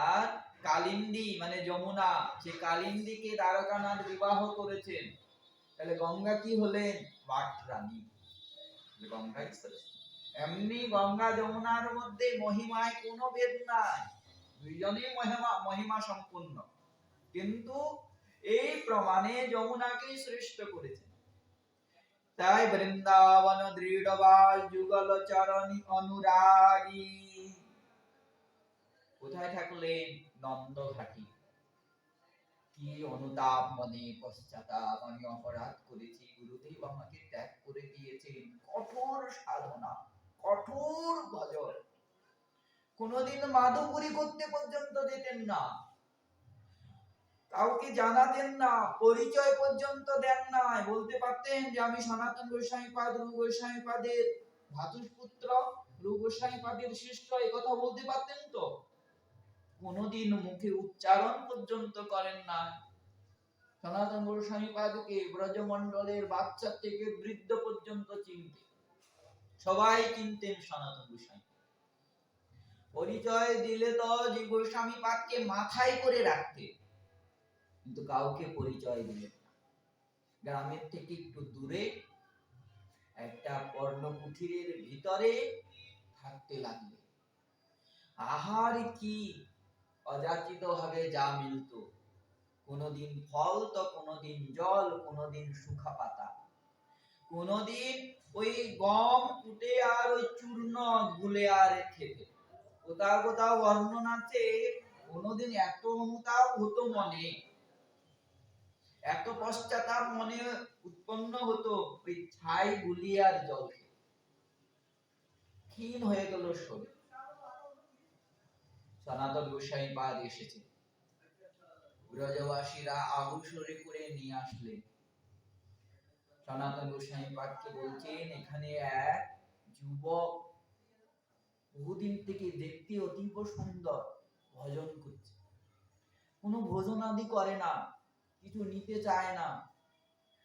আর কালিন্দী মানে যমুনা, সে কালিন্দীকে দ্বারকানাথ বিবাহ করেছেন, তাহলে গঙ্গা কি হলেন? পাটরানী। গঙ্গাই শ্রেষ্ঠ। এমনি গঙ্গা যমুনার মধ্যে মহিমায় কোনো ভেদ নাই, দুইজনেই মহিমা সম্পূর্ণ, কিন্তু এই প্রমাণে যমুনাকে শ্রেষ্ঠ করেছেন। তাই বৃন্দাবন দৃঢ়বাস যুগল চরণী অনুরাগী। কোথায় থাকলেন? নন্দ ঘাটি। কি অনুতাপ মনে, পশ্চাতাপ, আমি অপরাধ করেছি, গুরুদেব আমাকে ত্যাগ করে দিয়েছেন। কঠোর সাধনা, কঠোর ভজন, কোনদিন মাধুপুরি করতে পর্যন্ত যেতেন না, কাউকে জানাতেন না, পরিচয় পর্যন্ত দেন না। বলতে পারতেন যে আমি সনাতন গোস্বামী পাদ, রূপ গোস্বামী পাদের ভ্রাতুষ্পুত্র, রূপ গোস্বামী পাদের শিষ্য, এই কথা বলতে পারতেন তো? কোনদিন মুখে উচ্চারণ পর্যন্ত করেন না। সনাতন গোস্বামী পাদকে ব্রজমণ্ডলের বাচ্চা থেকে বৃদ্ধ পর্যন্ত চিনতেন, সবাই চিনতেন সনাতন গোস্বামী। পরিচয় দিলে তো যে গোস্বামী পাদকে মাথায় করে রাখতেন, কিন্তু কাউকে পরিচয় দিলেন না। গ্রামের থেকে একটু দূরে একটা পর্ণকুঠিরের ভিতরে থাকতে লাগলেন। আহার কি অযাচিত ভাবে যা মিলত, কোনদিন ফল তো কোনদিন জল, কোনদিন শুখা পাতা, কোনদিন ওই গম কুটে আর ওই চূর্ণ গুলে আর খেতে। কোথাও কোথাও বর্ণনা আছে কোনদিন এত অনুতাপ হতো মনে, এত পশ্চাতাপ মনে উৎপন্ন হতো, ওই ছাই গুলিয়ে আর জল খেতে। ক্ষীণ হয়ে গেল শরীর। সনাতন গোস্বামী পাদ এসেছে, ব্রজবাসীরা আগুসরে করে নিয়ে আসলেন। সনাতন গোস্বামী পাদকে বলছেন এখানে এক যুবক বহুদিন থেকে দেখতে অতীব সুন্দর ভজন করছে, কোনো ভোজন আদি করে না, কিছু নিতে চায় না,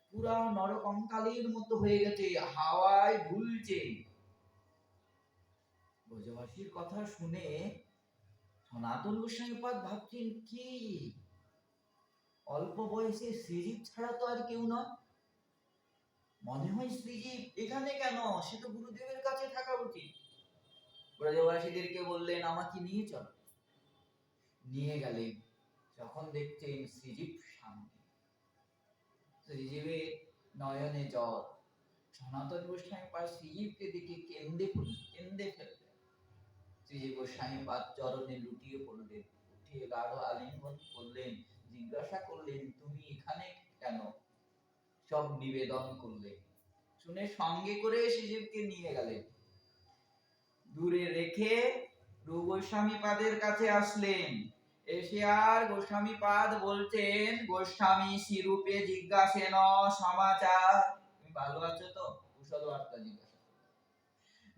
পুরা নরকঙ্কালের মতো হয়ে গেছে, হাওয়ায় ঝুলছে। ব্রজবাসীর কথা শুনে সনাতন গোস্বামী পাদ ভাবছেন কি অল্প বয়সে শ্রীজীব ছাড়া তো আর কেউ নয়। মনে হয় শ্রীজীব এখানে কেন, সে তো গুরুদেবের কাছে থাকা উচিত। ব্রজবাসীদেরকে বললেন আমাকে নিয়ে চলো। নিয়ে গেলেন, যখন দেখছেন শ্রীজীব শান্তি, শ্রীজীবের নয়নে জল। সনাতন গোস্বামী পাদ শ্রীজীবকে দেখে কেন্দে ফেললেন। শ্রীজীব গোস্বামী পাদ চরণে লুটিয়ে পড়লেন, উঠিয়ে গাঢ় আলিঙ্গন করলেন, জিজ্ঞাসা করলেন তুমি এখানে কেন? সব নিবেদন করলেন। শুনে সঙ্গে করে শ্রীজীবকে নিয়ে গেলেন, দূরে রেখে রূপ গোস্বামী পাদের কাছে আসলেন। এসে আর গোস্বামী পাদ বলছেন গোস্বামী শ্রীরূপে জিজ্ঞাসেন সমাচার, তুমি ভালো আছো তো? কুশল বার্তা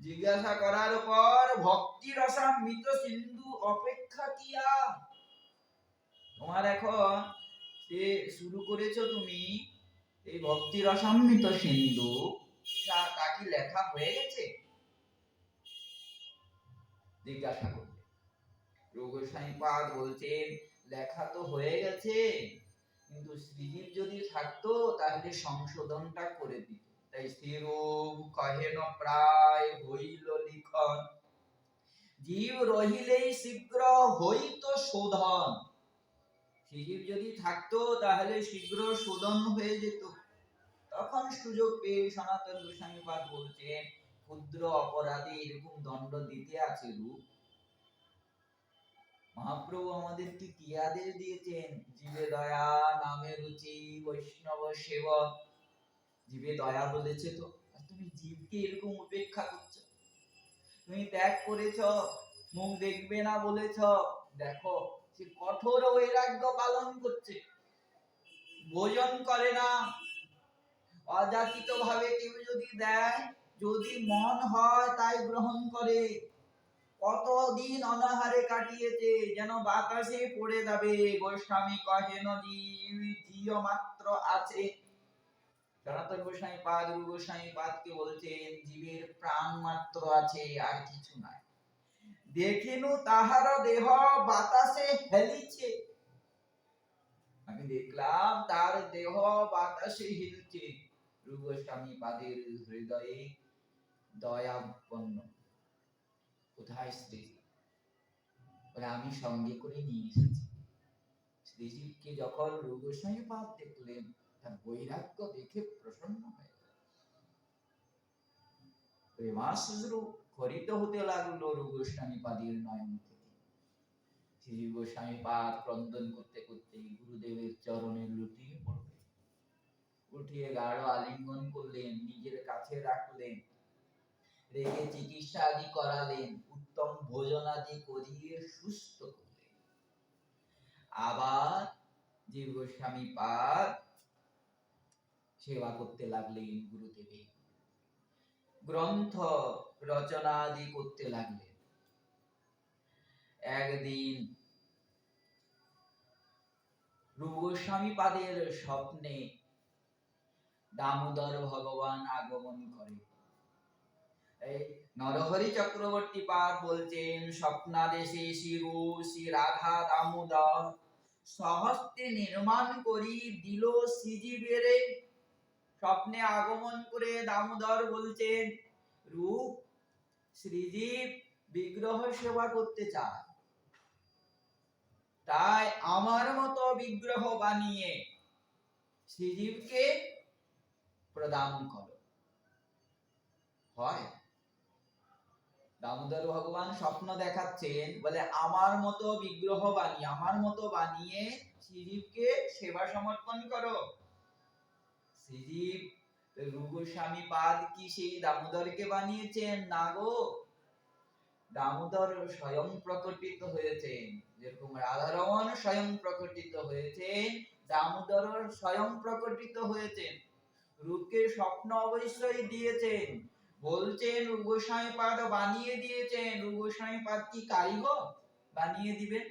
জিজ্ঞাসা করার পর ভক্তি রসামৃত সিন্ধু অপেক্ষা কিয়া, তোমার এখন সে শুরু করেছো তুমি এই ভক্তি রসামৃত সিন্ধু, তা কি লেখা হয়ে গেছে? জিজ্ঞাসা করবে। গোস্বামী পাদ বলছেন লেখা তো হয়ে গেছে, কিন্তু শ্রীজীব যদি থাকতো তাহলে সংশোধনটা করে দিত। তাই শ্রীরূপ কহেন প্রায় হইল লিখন, জীব রহিলেই শীঘ্র হইত শোধন। শ্রীজীব যদি থাকতো তাহলে শীঘ্র শোধন হয়ে যেত। তখন সুযোগ পেয়ে সনাতন গোস্বামী পাদ বলছেন ক্ষুদ্র অপরাধে এরকম দণ্ড দিতে আছে রূপ। মহাপ্রভু আমাদেরকে কি আদেশ দিয়েছেন? জীবে দয়া নামে রুচি বৈষ্ণব সেবক। জীবে দয়া বলেছে তো, তুমি জীবকে এরকম উপেক্ষা করছো, তুমি ত্যাগ করেছ, মুখ দেখবে না বলেছ, দেখো সে কঠোর বৈরাগ্য পালন করছে, ভোজন করে না, অযাচিত ভাবে কেউ যদি দেয়, যদি মন হয় তাই গ্রহণ করে। কতদিন অনাহারে কাটিয়েছে, যেন বাতাসে পড়ে যাবে। গোস্বামী কহেন জীব মাত্র আছে। সনাতন গোস্বামী পাদ রূপ গোস্বামী পাদকে বলছেন জীবের প্রাণ মাত্র আছে, আর কিছু নাই। দেখিনু তাহার দেহ বাতাসে হেলিছে, আমি দেখলাম তার দেহ বাতাসে হিলছে। রূপ গোস্বামী পাদের হৃদয়ে দয়াপন্ন। কোথায় শ্রীজীব? বলে আমি সঙ্গে করে নিয়ে এসেছি। শ্রীজীবকে যখন রূপ গোস্বামী পাদ দেখলেন, তার বৈরাগ্য দেখে প্রসন্ন হয়ে গেল। প্রেমাশ্রু খরিত হতে লাগলো রূপ গোস্বামী পাদের নয়ন থেকে। শ্রীজীব গোস্বামী পাদ ক্রন্দন করতে করতে গুরুদেবের চরণে লুটিয়ে পড়লেন, উঠিয়ে গাঢ় আলিঙ্গন করলেন, নিজের কাছে রাখলেন, রেখে চিকিৎসা আদি করালেন, উত্তম ভোজন আদি করিয়ে সুস্থ করলেন। আবার জীব গোস্বামী পাদ সেবা করতে লাগলেন গুরুদেবের, গ্রন্থ রচনা আদি করতে লাগলেন। একদিন রূপ গোস্বামী পাদের স্বপ্নে দামোদর ভগবান আগমন করে। এই নরহরি চক্রবর্তী পাদ বলছেন স্বপ্নাদেশে শ্রী রাধা দামোদর সহস্তে নির্মাণ করি দিল শ্রীজীবের। স্বপ্নে আগমন করে দামোদর বলছেন রূপ শ্রীজীব বিগ্রহ সেবা করতে চায়, তাই আমার মতো বিগ্রহ বানিয়ে শ্রীজীবকে প্রদান করো। হয় দামোদর ভগবান স্বপ্ন দেখাচ্ছেন, বলে আমার মতো বিগ্রহ বানিয়ে, আমার মতো বানিয়ে শ্রীজীবকে সেবা সমর্পণ করো। শ্রীজীব রূপ গোস্বামী পাদ কি সেই দামোদরকে বানিয়েছেন? না গো, দামোদর স্বয়ং প্রকটিত হয়েছেন। যেরকম রাধারমণ স্বয়ং প্রকটিত হয়েছেন, দামোদর স্বয়ং প্রকটিত হয়েছেন। রূপকে স্বপ্ন অবশ্যই দিয়েছেন, বলছেন রূপ গোস্বামী পাদ বানিয়ে দিয়েছেন। রূপ গোস্বামী পাদ কি কারিগর? বানিয়ে দিবেন?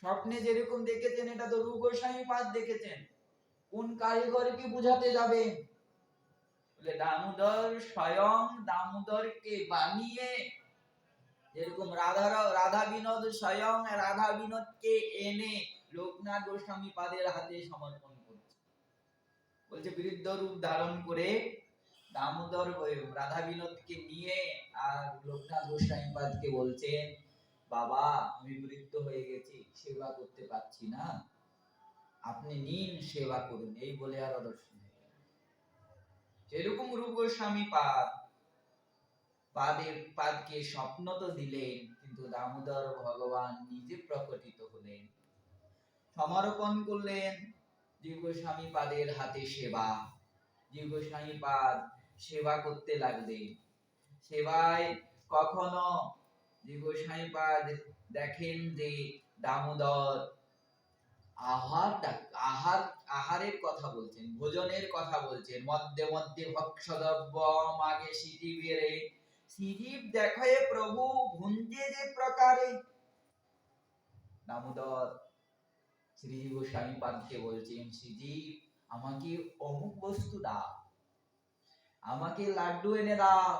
স্বপ্নে যেরকম দেখেছেন এটা তো রূপ গোস্বামী পাদ দেখেছেন, কোন কারিগরকে বুঝাতে যাবে? বলে দামোদর স্বয়ং দামোদরকে বানিয়ে এরকম রাধা বিনোদ স্বয়ং রাধা বিনোদকে এনে লোকনাথ গোস্বামী পাদের হাতে সমর্পণ করছে। বলছে বৃদ্ধ রূপ ধারণ করে দামোদর রাধা বিনোদকে নিয়ে আর লোকনাথ গোস্বামী পাদকে বলছেন, বাবা আমি বৃদ্ধ হয়ে গেছি, সেবা করতে পারছি না, আপনি নিন সেবা করুন, এই বলে আর অদর্শন হয়ে গেল। সেরকম রূপ গোস্বামী পাদকে স্বপ্ন তো দিলেন, কিন্তু দামোদর ভগবান নিজে প্রকটিত হলেন, সমর্পণ করলেন জীব গোস্বামী পাদের হাতে সেবা। জীব গোস্বামী পাদ সেবা করতে লাগলেন। সেবায় কখনো জীব গোস্বামী পাদ দেখেন যে দামোদর আহারের কথা বলছেন, ভোজনের কথা বলছেন, মধ্যে মধ্যে ভক্ষদ্রব্য মাগে সিজীবেরে, সিজীব দেখে প্রভু ভুঞ্জে যে প্রকারে। দামোদর শ্রী গোস্বামী পাদকে বলছেন, শ্রীজীব আমাকে অমুক বস্তু দাও, আমাকে লাড্ডু এনে দাও,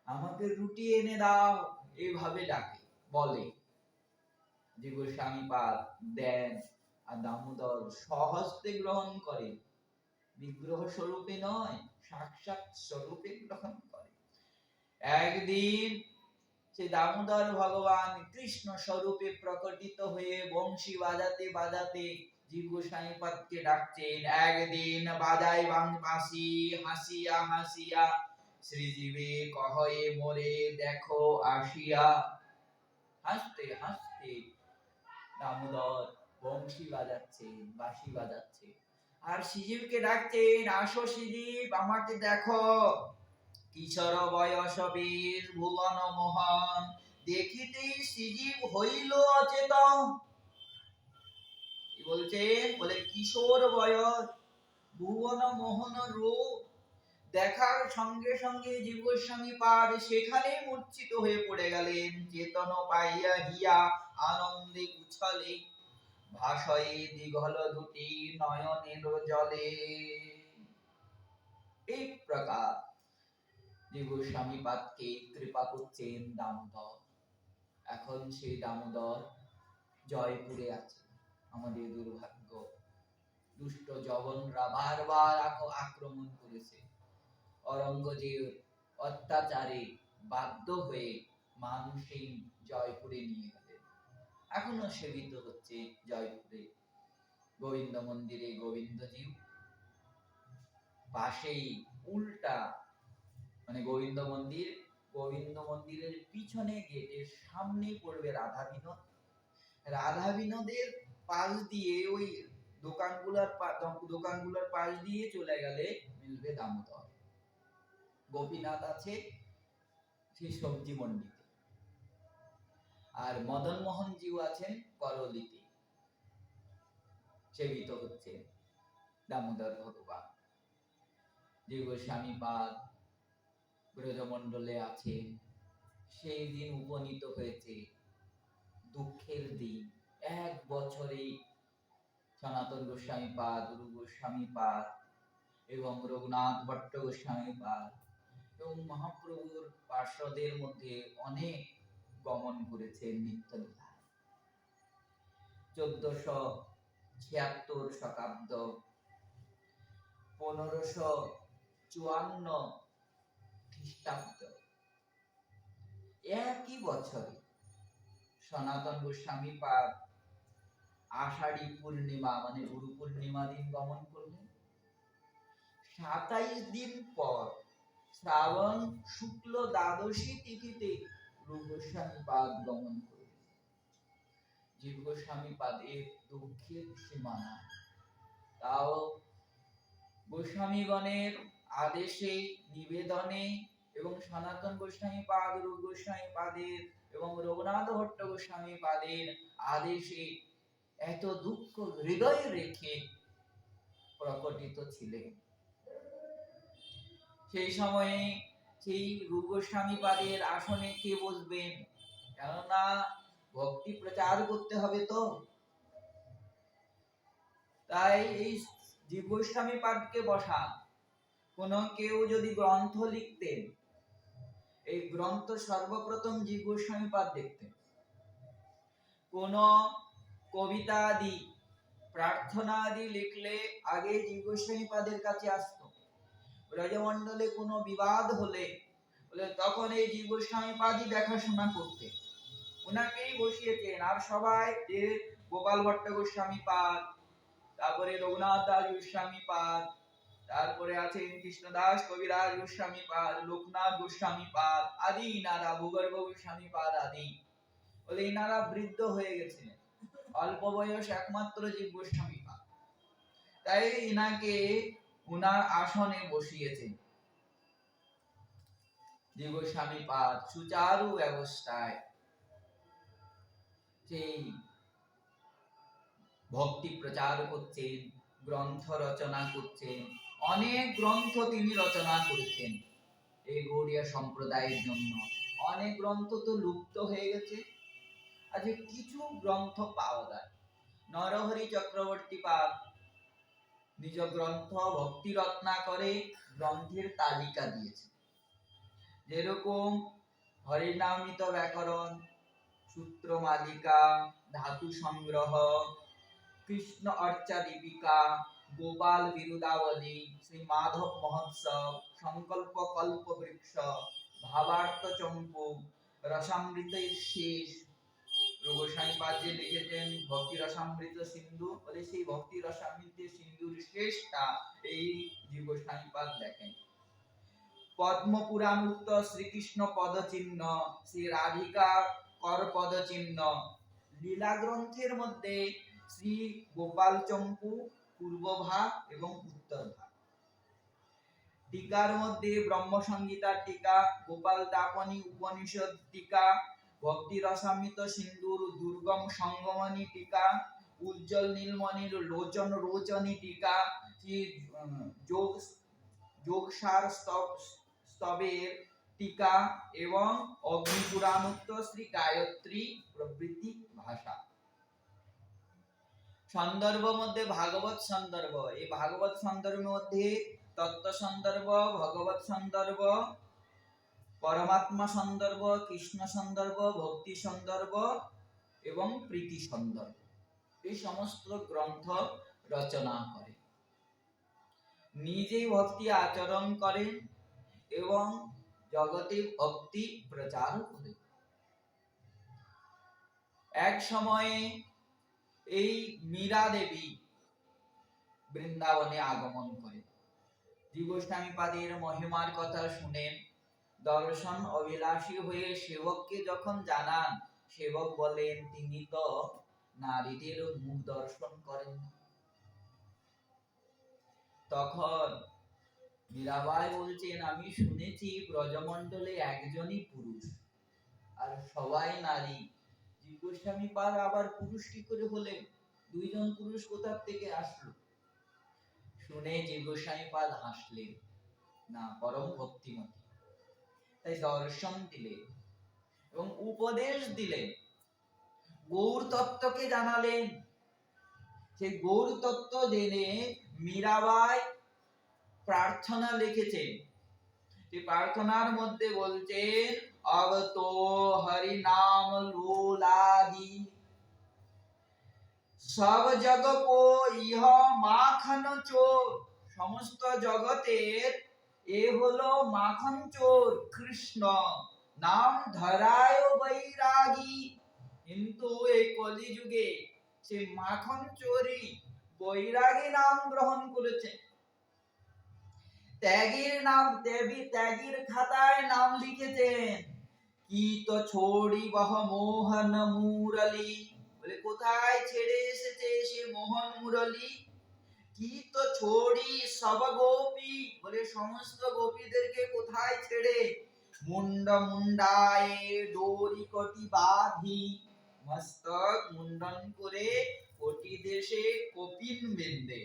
আমাকে রুটি এনে দাও, এইভাবে ডাকে বলে। যে গোস্বামী পাদ দেন, আর দামোদর সহস্তে গ্রহণ করে, বিগ্রহ স্বরূপে নয়, সাক্ষাৎ স্বরূপে গ্রহণ করে। একদিন সে দামোদর ভগবান কৃষ্ণ স্বরূপে প্রকটিত হয়ে বংশী বাজাতে বাজাতে জীব গোস্বামী পাদকে ডাকছেন। একদিন বাজায় বাঁশি, হাসিয়া হাসিয়া শ্রীজীবে কহে মোরে দেখো আসিয়া। হাসতে হাসতে দামোদর বংশী বাজাচ্ছেন, বাঁশি বাজাচ্ছে, আর শ্রীজীবকে ডাকছেন, আসো শ্রীজীব আমাকে দেখো, কিশোর বয়স বীর ভুবন মোহন, দেখিতেই শ্রীজীব হইল অচেতন। কি বলছেন? বলে কিশোর বয়স, ভুবন মোহন রূপ দেখার সঙ্গে সঙ্গে জীব গোস্বামী পাদ সেখানে মূর্ছিত হয়ে পড়ে গেলেন। চেতন পাইয়া হিয়া আনন্দে উছলে, ভাসয়ে দিঘল দুটি নয়নের জলে। এই প্রকার জীব গোস্বামী পাদকে কৃপা করছেন দামোদর। এখন সেই দামোদর জয়পুরে আছে। আমাদের দুর্ভাগ্য, দুষ্ট জবনরা বারবার আক্রমণ করেছে, অরঙ্গজেব অত্যাচারে বাধ্য হয়ে মানুষই জয়পুরে নিয়ে গেলেন। এখনো সেবিত হচ্ছে জয়পুরে গোবিন্দ মন্দিরে গোবিন্দজীব, পাশেই উল্টা মানে গোবিন্দ মন্দিরের পিছনে গেটের সামনে পড়বে রাধা বিনোদ। রাধা বিনোদের পাশ দিয়ে ওই দোকানগুলোর পাশ দিয়ে চলে গেলে মিলবে দামোদর। গোপীনাথ আছে সেই সবজি মন্ডিতে, আর মদন মোহন জিউ আছেন করলিতে, সেবিত হচ্ছে দামোদর ভগবান। যে গোস্বামী পাদ ব্রজমণ্ডলে আছেন, সেই দিন উপনীত হয়েছে দুঃখের দিন। এক বছরে সনাতন গোস্বামী পাদ, গুরু গোস্বামী পাদ এবং রঘুনাথ ভট্ট গোস্বামী পাদ এবং মহাপ্রভুর পার্শ্বদের মধ্যে অনেক গমন করেছেন নিত্য লীলায়। 1476 শতাব্দ, 1554 খ্রিস্টাব্দ, একই বছরে সনাতন গোস্বামী পাদ আষাঢ়ী পূর্ণিমা মানে গুরু পূর্ণিমা দিন গমন করলেন। 27 দিন পর শ্রাবণ শুক্ল দ্বাদশী তিথিতে গুরু গোস্বামী পাদ গমন করলেন। জীব গোস্বামী পাদের দুঃখের সীমানা, তাও গোস্বামীগণের আদেশে নিবেদনে এবং সনাতন গোস্বামী পাদ, রূপ গোস্বামী পাদের এবং রঘুনাথ ভট্ট গোস্বামী পাদের আদেশে এত দুঃখ হৃদয়ে রেখে প্রকটিত ছিলেন। সেই সময়ে সেই রূপ গোস্বামী পাদের আসনে কে বসবেন? কেননা ভক্তি প্রচার করতে হবে তো, তাই এই জীব গোস্বামী পাদকে বসা। কোন কেউ যদি গ্রন্থ লিখতেন, এই গ্রন্থ সর্বপ্রথম জীব গোস্বামী পাদ দেখতেন। কোন কবিতা আদি প্রার্থনা আদি লিখলে আগে জীব গোস্বামী পাদের কাছে আসতো। ব্রজমণ্ডলে কোনো বিবাদ হলে তখন এই জীব গোস্বামী পাদই দেখাশোনা করতে, ওনাকেই বসিয়েছেন। আর সবাই যে গোপাল ভট্ট গোস্বামী পাদ, তারপরে রঘুনাথ দাস গোস্বামী পাদ, তারপরে আছেন কৃষ্ণদাস কবিরাজ গোস্বামী পাদ, লোকনাথ গোস্বামী পাদ আদি, ইনারা ভূগর্ভ গোস্বামী পাদ আদি, বলে ইনারা বৃদ্ধ হয়ে গেছিলেন, অল্প বয়স একমাত্র জীব গোস্বামী পাদ, তাই ইনাকে উনার আসনে বসিয়েছেন। জীব গোস্বামী পাদ সুচারু ব্যবস্থায় সেই ভক্তি প্রচার করছেন, গ্রন্থ রচনা করছেন। অনেক গ্রন্থ তিনি রচনা করেছেন এই গৌড়িয়া সম্প্রদায়ের জন্য। অনেক গ্রন্থ তো লুপ্ত হয়ে গেছে, আজকে কিছু গ্রন্থ পাওয়া যায়। নরহরি চক্রবর্তী পাদ নিজ গ্রন্থ ভক্তি রত্নাকরে গ্রন্থের তালিকা দিয়েছে, যেরকম হরিনামিত ব্যাকরণ, সূত্র মালিকা, ধাতু সংগ্রহ, কৃষ্ণ অর্চা দীপিকা, গোপাল বিরুদাবলী, শ্রী মাধব মহোৎসব, সংকল্প কল্প বৃক্ষ, ভাবার্থ চম্পু, রসামৃতের শেষ। গোস্বামী পাদ যে লিখেছেন ভক্তি রসামৃত সিন্ধু, বলে সেই ভক্তি রসামৃতের সিন্ধুর শেষটা এই জীব গোস্বামী পাদ লেখেন। পদ্ম পুরাণ উক্ত শ্রীকৃষ্ণ পদচিহ্ন, শ্রী রাধিকা কর পদচিহ্ন। লীলা গ্রন্থের মধ্যে শ্রী গোপাল চম্পু পূর্ব ভাগ এবং উত্তর ভাগ। টিকার মধ্যে ব্রহ্ম সংগীতার টিকা, গোপাল তাপনী উপনিষদ টিকা, ভক্তি রসামৃত সিন্ধুর দুর্গম সঙ্গমণি টিকা, উজ্জ্বল নীলমণির লোচন রোচনী টিকা, যোগসার স্তবের টিকা এবং অগ্নিপুরাণোক্ত শ্রী গায়ত্রী প্রভৃতি ভাষা। সন্দর্ভ মধ্যে ভাগবত সন্দর্ভ, এই ভাগবত সন্দর্ভের মধ্যে তত্ত্ব সন্দর্ভ, ভগবত সন্দর্ভ, পরমাত্মা সন্দর্ভ, কৃষ্ণ সন্দর্ভ, ভক্তি সন্দর্ভ এবং প্রীতি সন্দর্ভ, এই সমস্ত গ্রন্থ রচনা করে। নিজেই ভক্তি আচরণ করেন এবং জগতে ভক্তি প্রচার করেন। এক সময়ে এই মীরা দেবী বৃন্দাবনে আগমন করে। জীব গোস্বামী পাদের মহিমার কথা শুনেন, দর্শন অভিলাষী হয়ে সেবককে যখন জানান, সেবক বলেন তিনি তো নারীদের মুখ দর্শন করেন। তখন মীরাবাই বলছেন, আমি শুনেছি ব্রজমণ্ডলে একজনই পুরুষ আর সবাই নারী। জীব গোস্বামী পাদ আবার পুরুষ কি করে হলেন? দুইজন পুরুষ কোথা থেকে আসলো? শুনে জীব গোস্বামী পাদ হাসলেন, না পরম ভক্তিমতী, তাই দর্শন দিলেন এবং উপদেশ দিলেন, গৌর তত্ত্বকে জানালেন। সেই গৌর তত্ত্ব জেনে মীরাবাই প্রার্থনা লিখেছেন। এই প্রার্থনার মধ্যে বলছেন, अब तो हरि नाम लोलादि सब जग को इह माखन चोर। সমস্ত জগতের এ হলো মাখন চোর কৃষ্ণ, নাম ধরায় বৈরাগী। কিন্তু এই কলিযুগে সে মাখন চোরই বৈরাগী নাম গ্রহণ করেছে। ত্যাগীর নাম ত্যাগীর খাতায় নাম লিখেছেন, কি তো ছোড়ি বহ মোহন মুরলী। বলে কোথায় ছেড়ে এসেছে সে মোহন মুরলী? কি তো ছোড়ি সব গোপী, বলে সমস্ত গোপীদেরকে কোথায় ছেড়ে? মুন্ড মুন্ডায়ে ডোরি কটি বাঁধি, মস্তক মুন্ডন করে কোটি দেশে কপিন বেঁধে,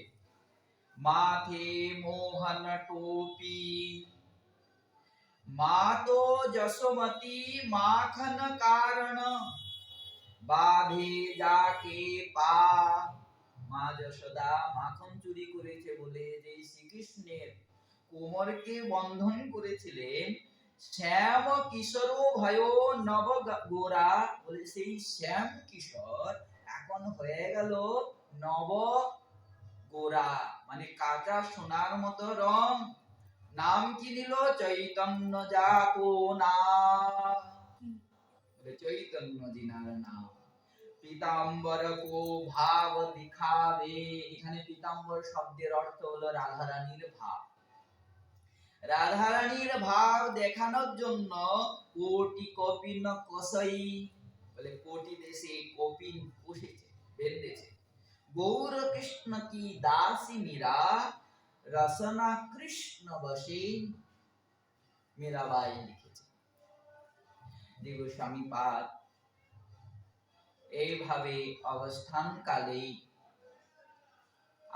মাথে মোহন টোপি, মা তো যশোমতি মাখন কারণ, বাঁধে যাকে পা। মা যশোদা মাখন চুরি করেছে বলে যে শ্রীকৃষ্ণের কোমরকে বন্ধন করেছিলেন, শ্যাম কিশোর ভয় নব গোরা, বলে সেই শ্যাম কিশোর এখন হয়ে গেল নব গোরা, মানে কাঁচা সোনার মতো রং। নাম কি দিল? চৈতন্য যাকো না, চৈতন্য জিনার নাম। পীতাম্বর কো ভাব দিখাবে, এখানে পীতাম্বর শব্দের অর্থ হলো রাধারানীর ভাব। রাধারানীর ভাব দেখানোর জন্য কোটি কপিন কসাই, বলে কোটি দেশে কপিন পুষেছে, বেঁধেছে। গৌর কৃষ্ণ কি দাসী মীরা, রসনা কৃষ্ণ বসে, মীরাবাই লিখেছে। গোস্বামী পাদ এইভাবে অবস্থান কালেই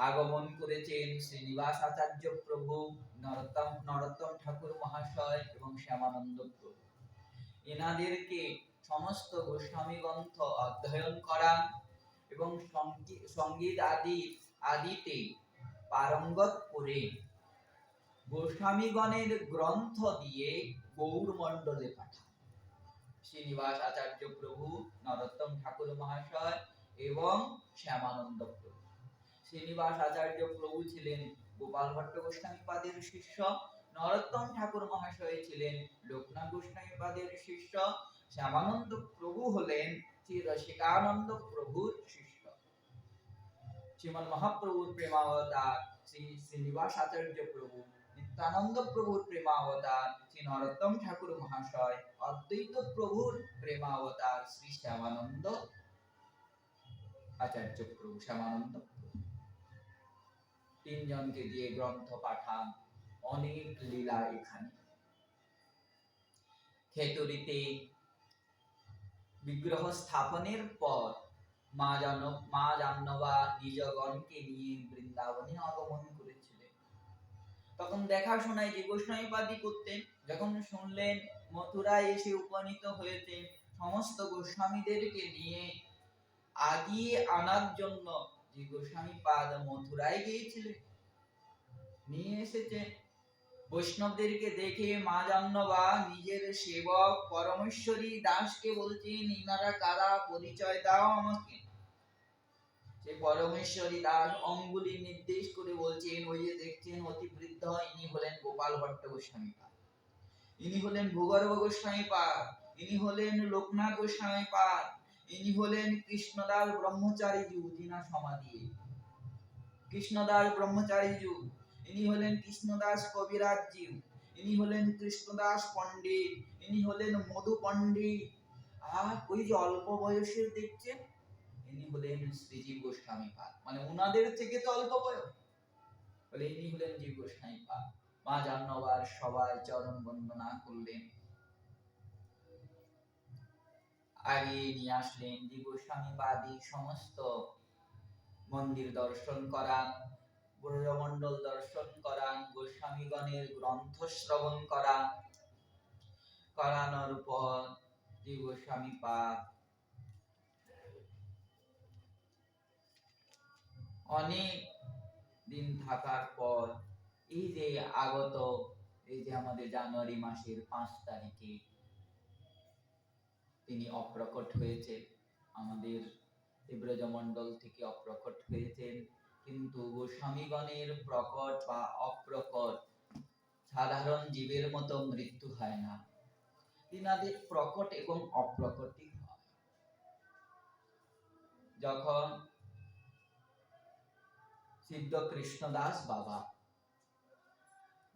আগমন করেছেন শ্রীনিবাস আচার্য প্রভু, নরোত্তম ঠাকুর মহাশয় এবং শ্যামানন্দ প্রভু। এনাদেরকে সমস্ত গোস্বামী গ্রন্থ অধ্যয়ন করা এবং সঙ্গীত আদিতে পারঙ্গত করে গোস্বামীগণের গ্রন্থ দিয়ে গৌর মণ্ডলে পাঠান শ্রীনিবাস আচার্য প্রভু, নরোত্তম ঠাকুর মহাশয় এবং শ্যামানন্দ প্রভু। শ্রীনিবাস আচার্য প্রভু ছিলেন গোপাল ভট্ট গোস্বামী পাদের শিষ্য, নরোত্তম ঠাকুর মহাশয় ছিলেন লোকনাথ গোস্বামী পাদের শিষ্য, শ্যামানন্দ প্রভু হলেন শ্রী রসিকানন্দ প্রভুর শিষ্য। শ্রীমন মহাপ্রভুর প্রেমাবতার শ্রী শ্রীনিবাস আচার্য প্রভু, নিত্যানন্দ প্রভুর প্রেমাবতার শ্রী নরোত্তম ঠাকুর মহাশয়, অদ্বৈত প্রভুর প্রেমাবতার শ্রী শ্যামানন্দ আচার্য প্রভু, শ্যামানন্দ প্রভু। তিনজনকে দিয়ে গ্রন্থ পাঠান, অনেক লীলা এখানে। খেতড়িতে বিগ্রহ স্থাপনের পর মা জাহ্নবা নিজগণকে নিয়ে বৃন্দাবনে আগমন করেছিলেন। তখন দেখাশোনায় যে গোস্বামীপাদি করতেন, যখন শুনলেন মথুরায় এসে উপনীত হয়েছেন, সমস্ত গোস্বামীদেরকে নিয়ে আগিয়ে আনার জন্য যে গোস্বামীপাদ মথুরায় গিয়েছিলেন, নিয়ে এসেছেন। বৈষ্ণবদেরকে দেখে মা জাহ্নবা নিজের সেবক পরমেশ্বরী দাসকে বলছেন, ইনারা কারা, পরিচয় দাও আমাকে। সে পরমেশ্বরী দাস অঙ্গুলি নির্দেশ করে বলছেন, ওই যে দেখছেন অতি বৃদ্ধ, ইনি হলেন গোপাল ভট্ট গোস্বামী পাদ, ইনি হলেন ভূগর্ভ গোস্বামী পাদ, ইনি হলেন লোকনাথ গোস্বামী পাদ, ইনি হলেন কৃষ্ণদাস ব্রহ্মচারী যু, যিনার সমাধি কৃষ্ণদাস ব্রহ্মচারী যু, ইনি হলেন কৃষ্ণদাস কবিরাজ জিউ, ইনি হলেন কৃষ্ণদাস পণ্ডিত, ইনি হলেন মধু পণ্ডিত। আর ওই যে অল্প বয়সের দেখছেন, ইনি হলেন শ্রীজীব গোস্বামী পাদ, মানে উনাদের থেকে তো অল্প বয়স, বলে ইনি হলেন জীব গোস্বামী পাদ। মা জাহ্নবার সবাই চরণ বন্দনা করলেন, আগে নিয়ে আসলেন জীব গোস্বামী পাদি, সমস্ত মন্দির দর্শন করান, ব্রজমণ্ডল দর্শন করান, গোস্বামীগণের গ্রন্থ শ্রবণ করানোর পর জীব গোস্বামী পাদ অনেক দিন থাকার পর এই যে আগত, এই যে আমাদের জানুয়ারি মাসের 5 তারিখে তিনি অপ্রকট হয়েছে, আমাদের ব্রজমণ্ডল থেকে অপ্রকট হয়েছেন। কিন্তু গোস্বামীগণের প্রকট বা অপ্রকট সাধারণ জীবের মতো মৃত্যু হয় না, তিনাদের প্রকট এবং অপ্রকটই হয়। যখন সিদ্ধ কৃষ্ণদাস বাবা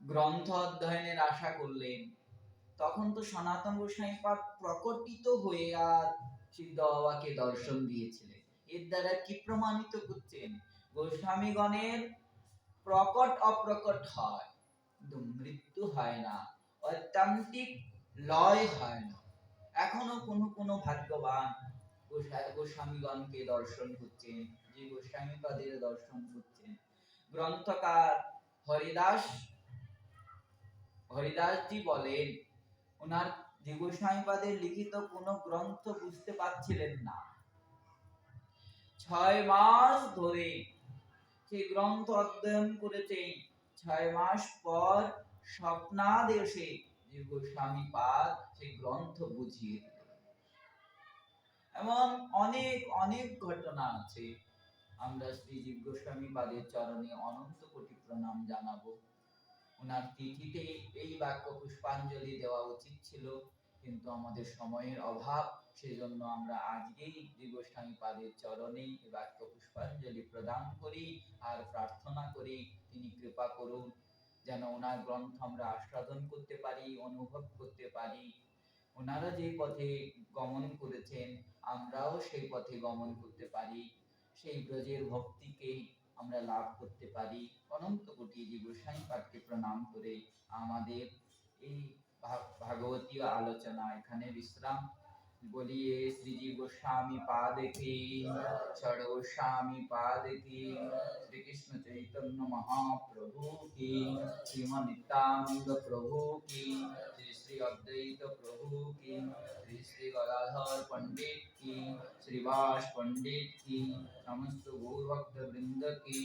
গ্রন্থ অধ্যয়নের আশা করলেন, তখন তো সনাতন গোস্বামী পাদ প্রকটিত হয়ে আর সিদ্ধ বাবাকে দর্শন দিয়েছিলেন। এর দ্বারা কি প্রমাণিত করছেন? গোস্বামীগণের প্রকট অপ্রকট হয়, কিন্তু মৃত্যু হয় না, ঐকান্তিক লয় হয় না। এখনো কোন ভাগ্যবান গোস্বামীগণকে দর্শন করছেন, যে গোস্বামী পাদের দর্শন করছেন। গ্রন্থকার হরিদাসজি বলেন, ওনার যে গোস্বামী পাদের লিখিত কোন গ্রন্থ বুঝতে পারছিলেন না, 6 মাস ধরে সেই গ্রন্থ অধ্যয়ন করেছেন। 6 মাস পর স্বপ্নাদেশে জীব গোস্বামী পাদ সেই গ্রন্থ বুঝিয়ে দিলেন। এবং অনেক অনেক ঘটনা আছে। আমরা শ্রী জীব গোস্বামী পাদের চরণে অনন্ত কোটি প্রণাম জানাবো। ওনার তিথিতে এই বাক্য পুষ্পাঞ্জলি দেওয়া উচিত ছিল, কিন্তু আমাদের সময়ের অভাব, সেজন্য আমরা আজকেই জীব গোস্বামী পাদের চরণে এই বাক্য পুষ্পাঞ্জলি প্রদান করি আর প্রার্থনা করি তিনি কৃপা করুন যেন ওনার গ্রন্থ আমরা আস্বাদন করতে পারি, অনুভব করতে পারি। ওনারা যে পথে গমন করেছেন আমরাও সেই পথে গমন করতে পারি, সেই ব্রজের ভক্তিকে আমরা লাভ করতে পারি। অনন্ত কোটি জীব গোস্বামী পাদকে প্রণাম করে আমাদের এই ভাগবতীয় আলোচনা এখানে বিশ্রাম। बोलिए श्री जीव गोस्वामी पाद की, षड गोस्वामी पाद की, श्री कृष्ण चैतन्य महाप्रभु की, श्रीमन नित्यानंद प्रभु की, श्री श्री अद्वैत प्रभु की, श्री श्री गदाधर पंडित की, श्रीवास पंडित की, समस्त गौर भक्त वृंद की,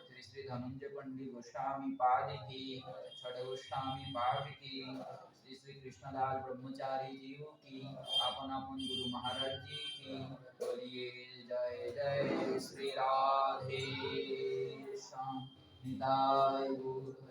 श्री श्री धनंजय पंडित गोस्वामी पाद की, षड गोस्वामी पाद की, श्री श्री कृष्णदास ब्रह्मचारी जीव की, अपन अपन गुरु महाराज जी की। बोलिए जय जय श्री राधे श्याम निताय गौर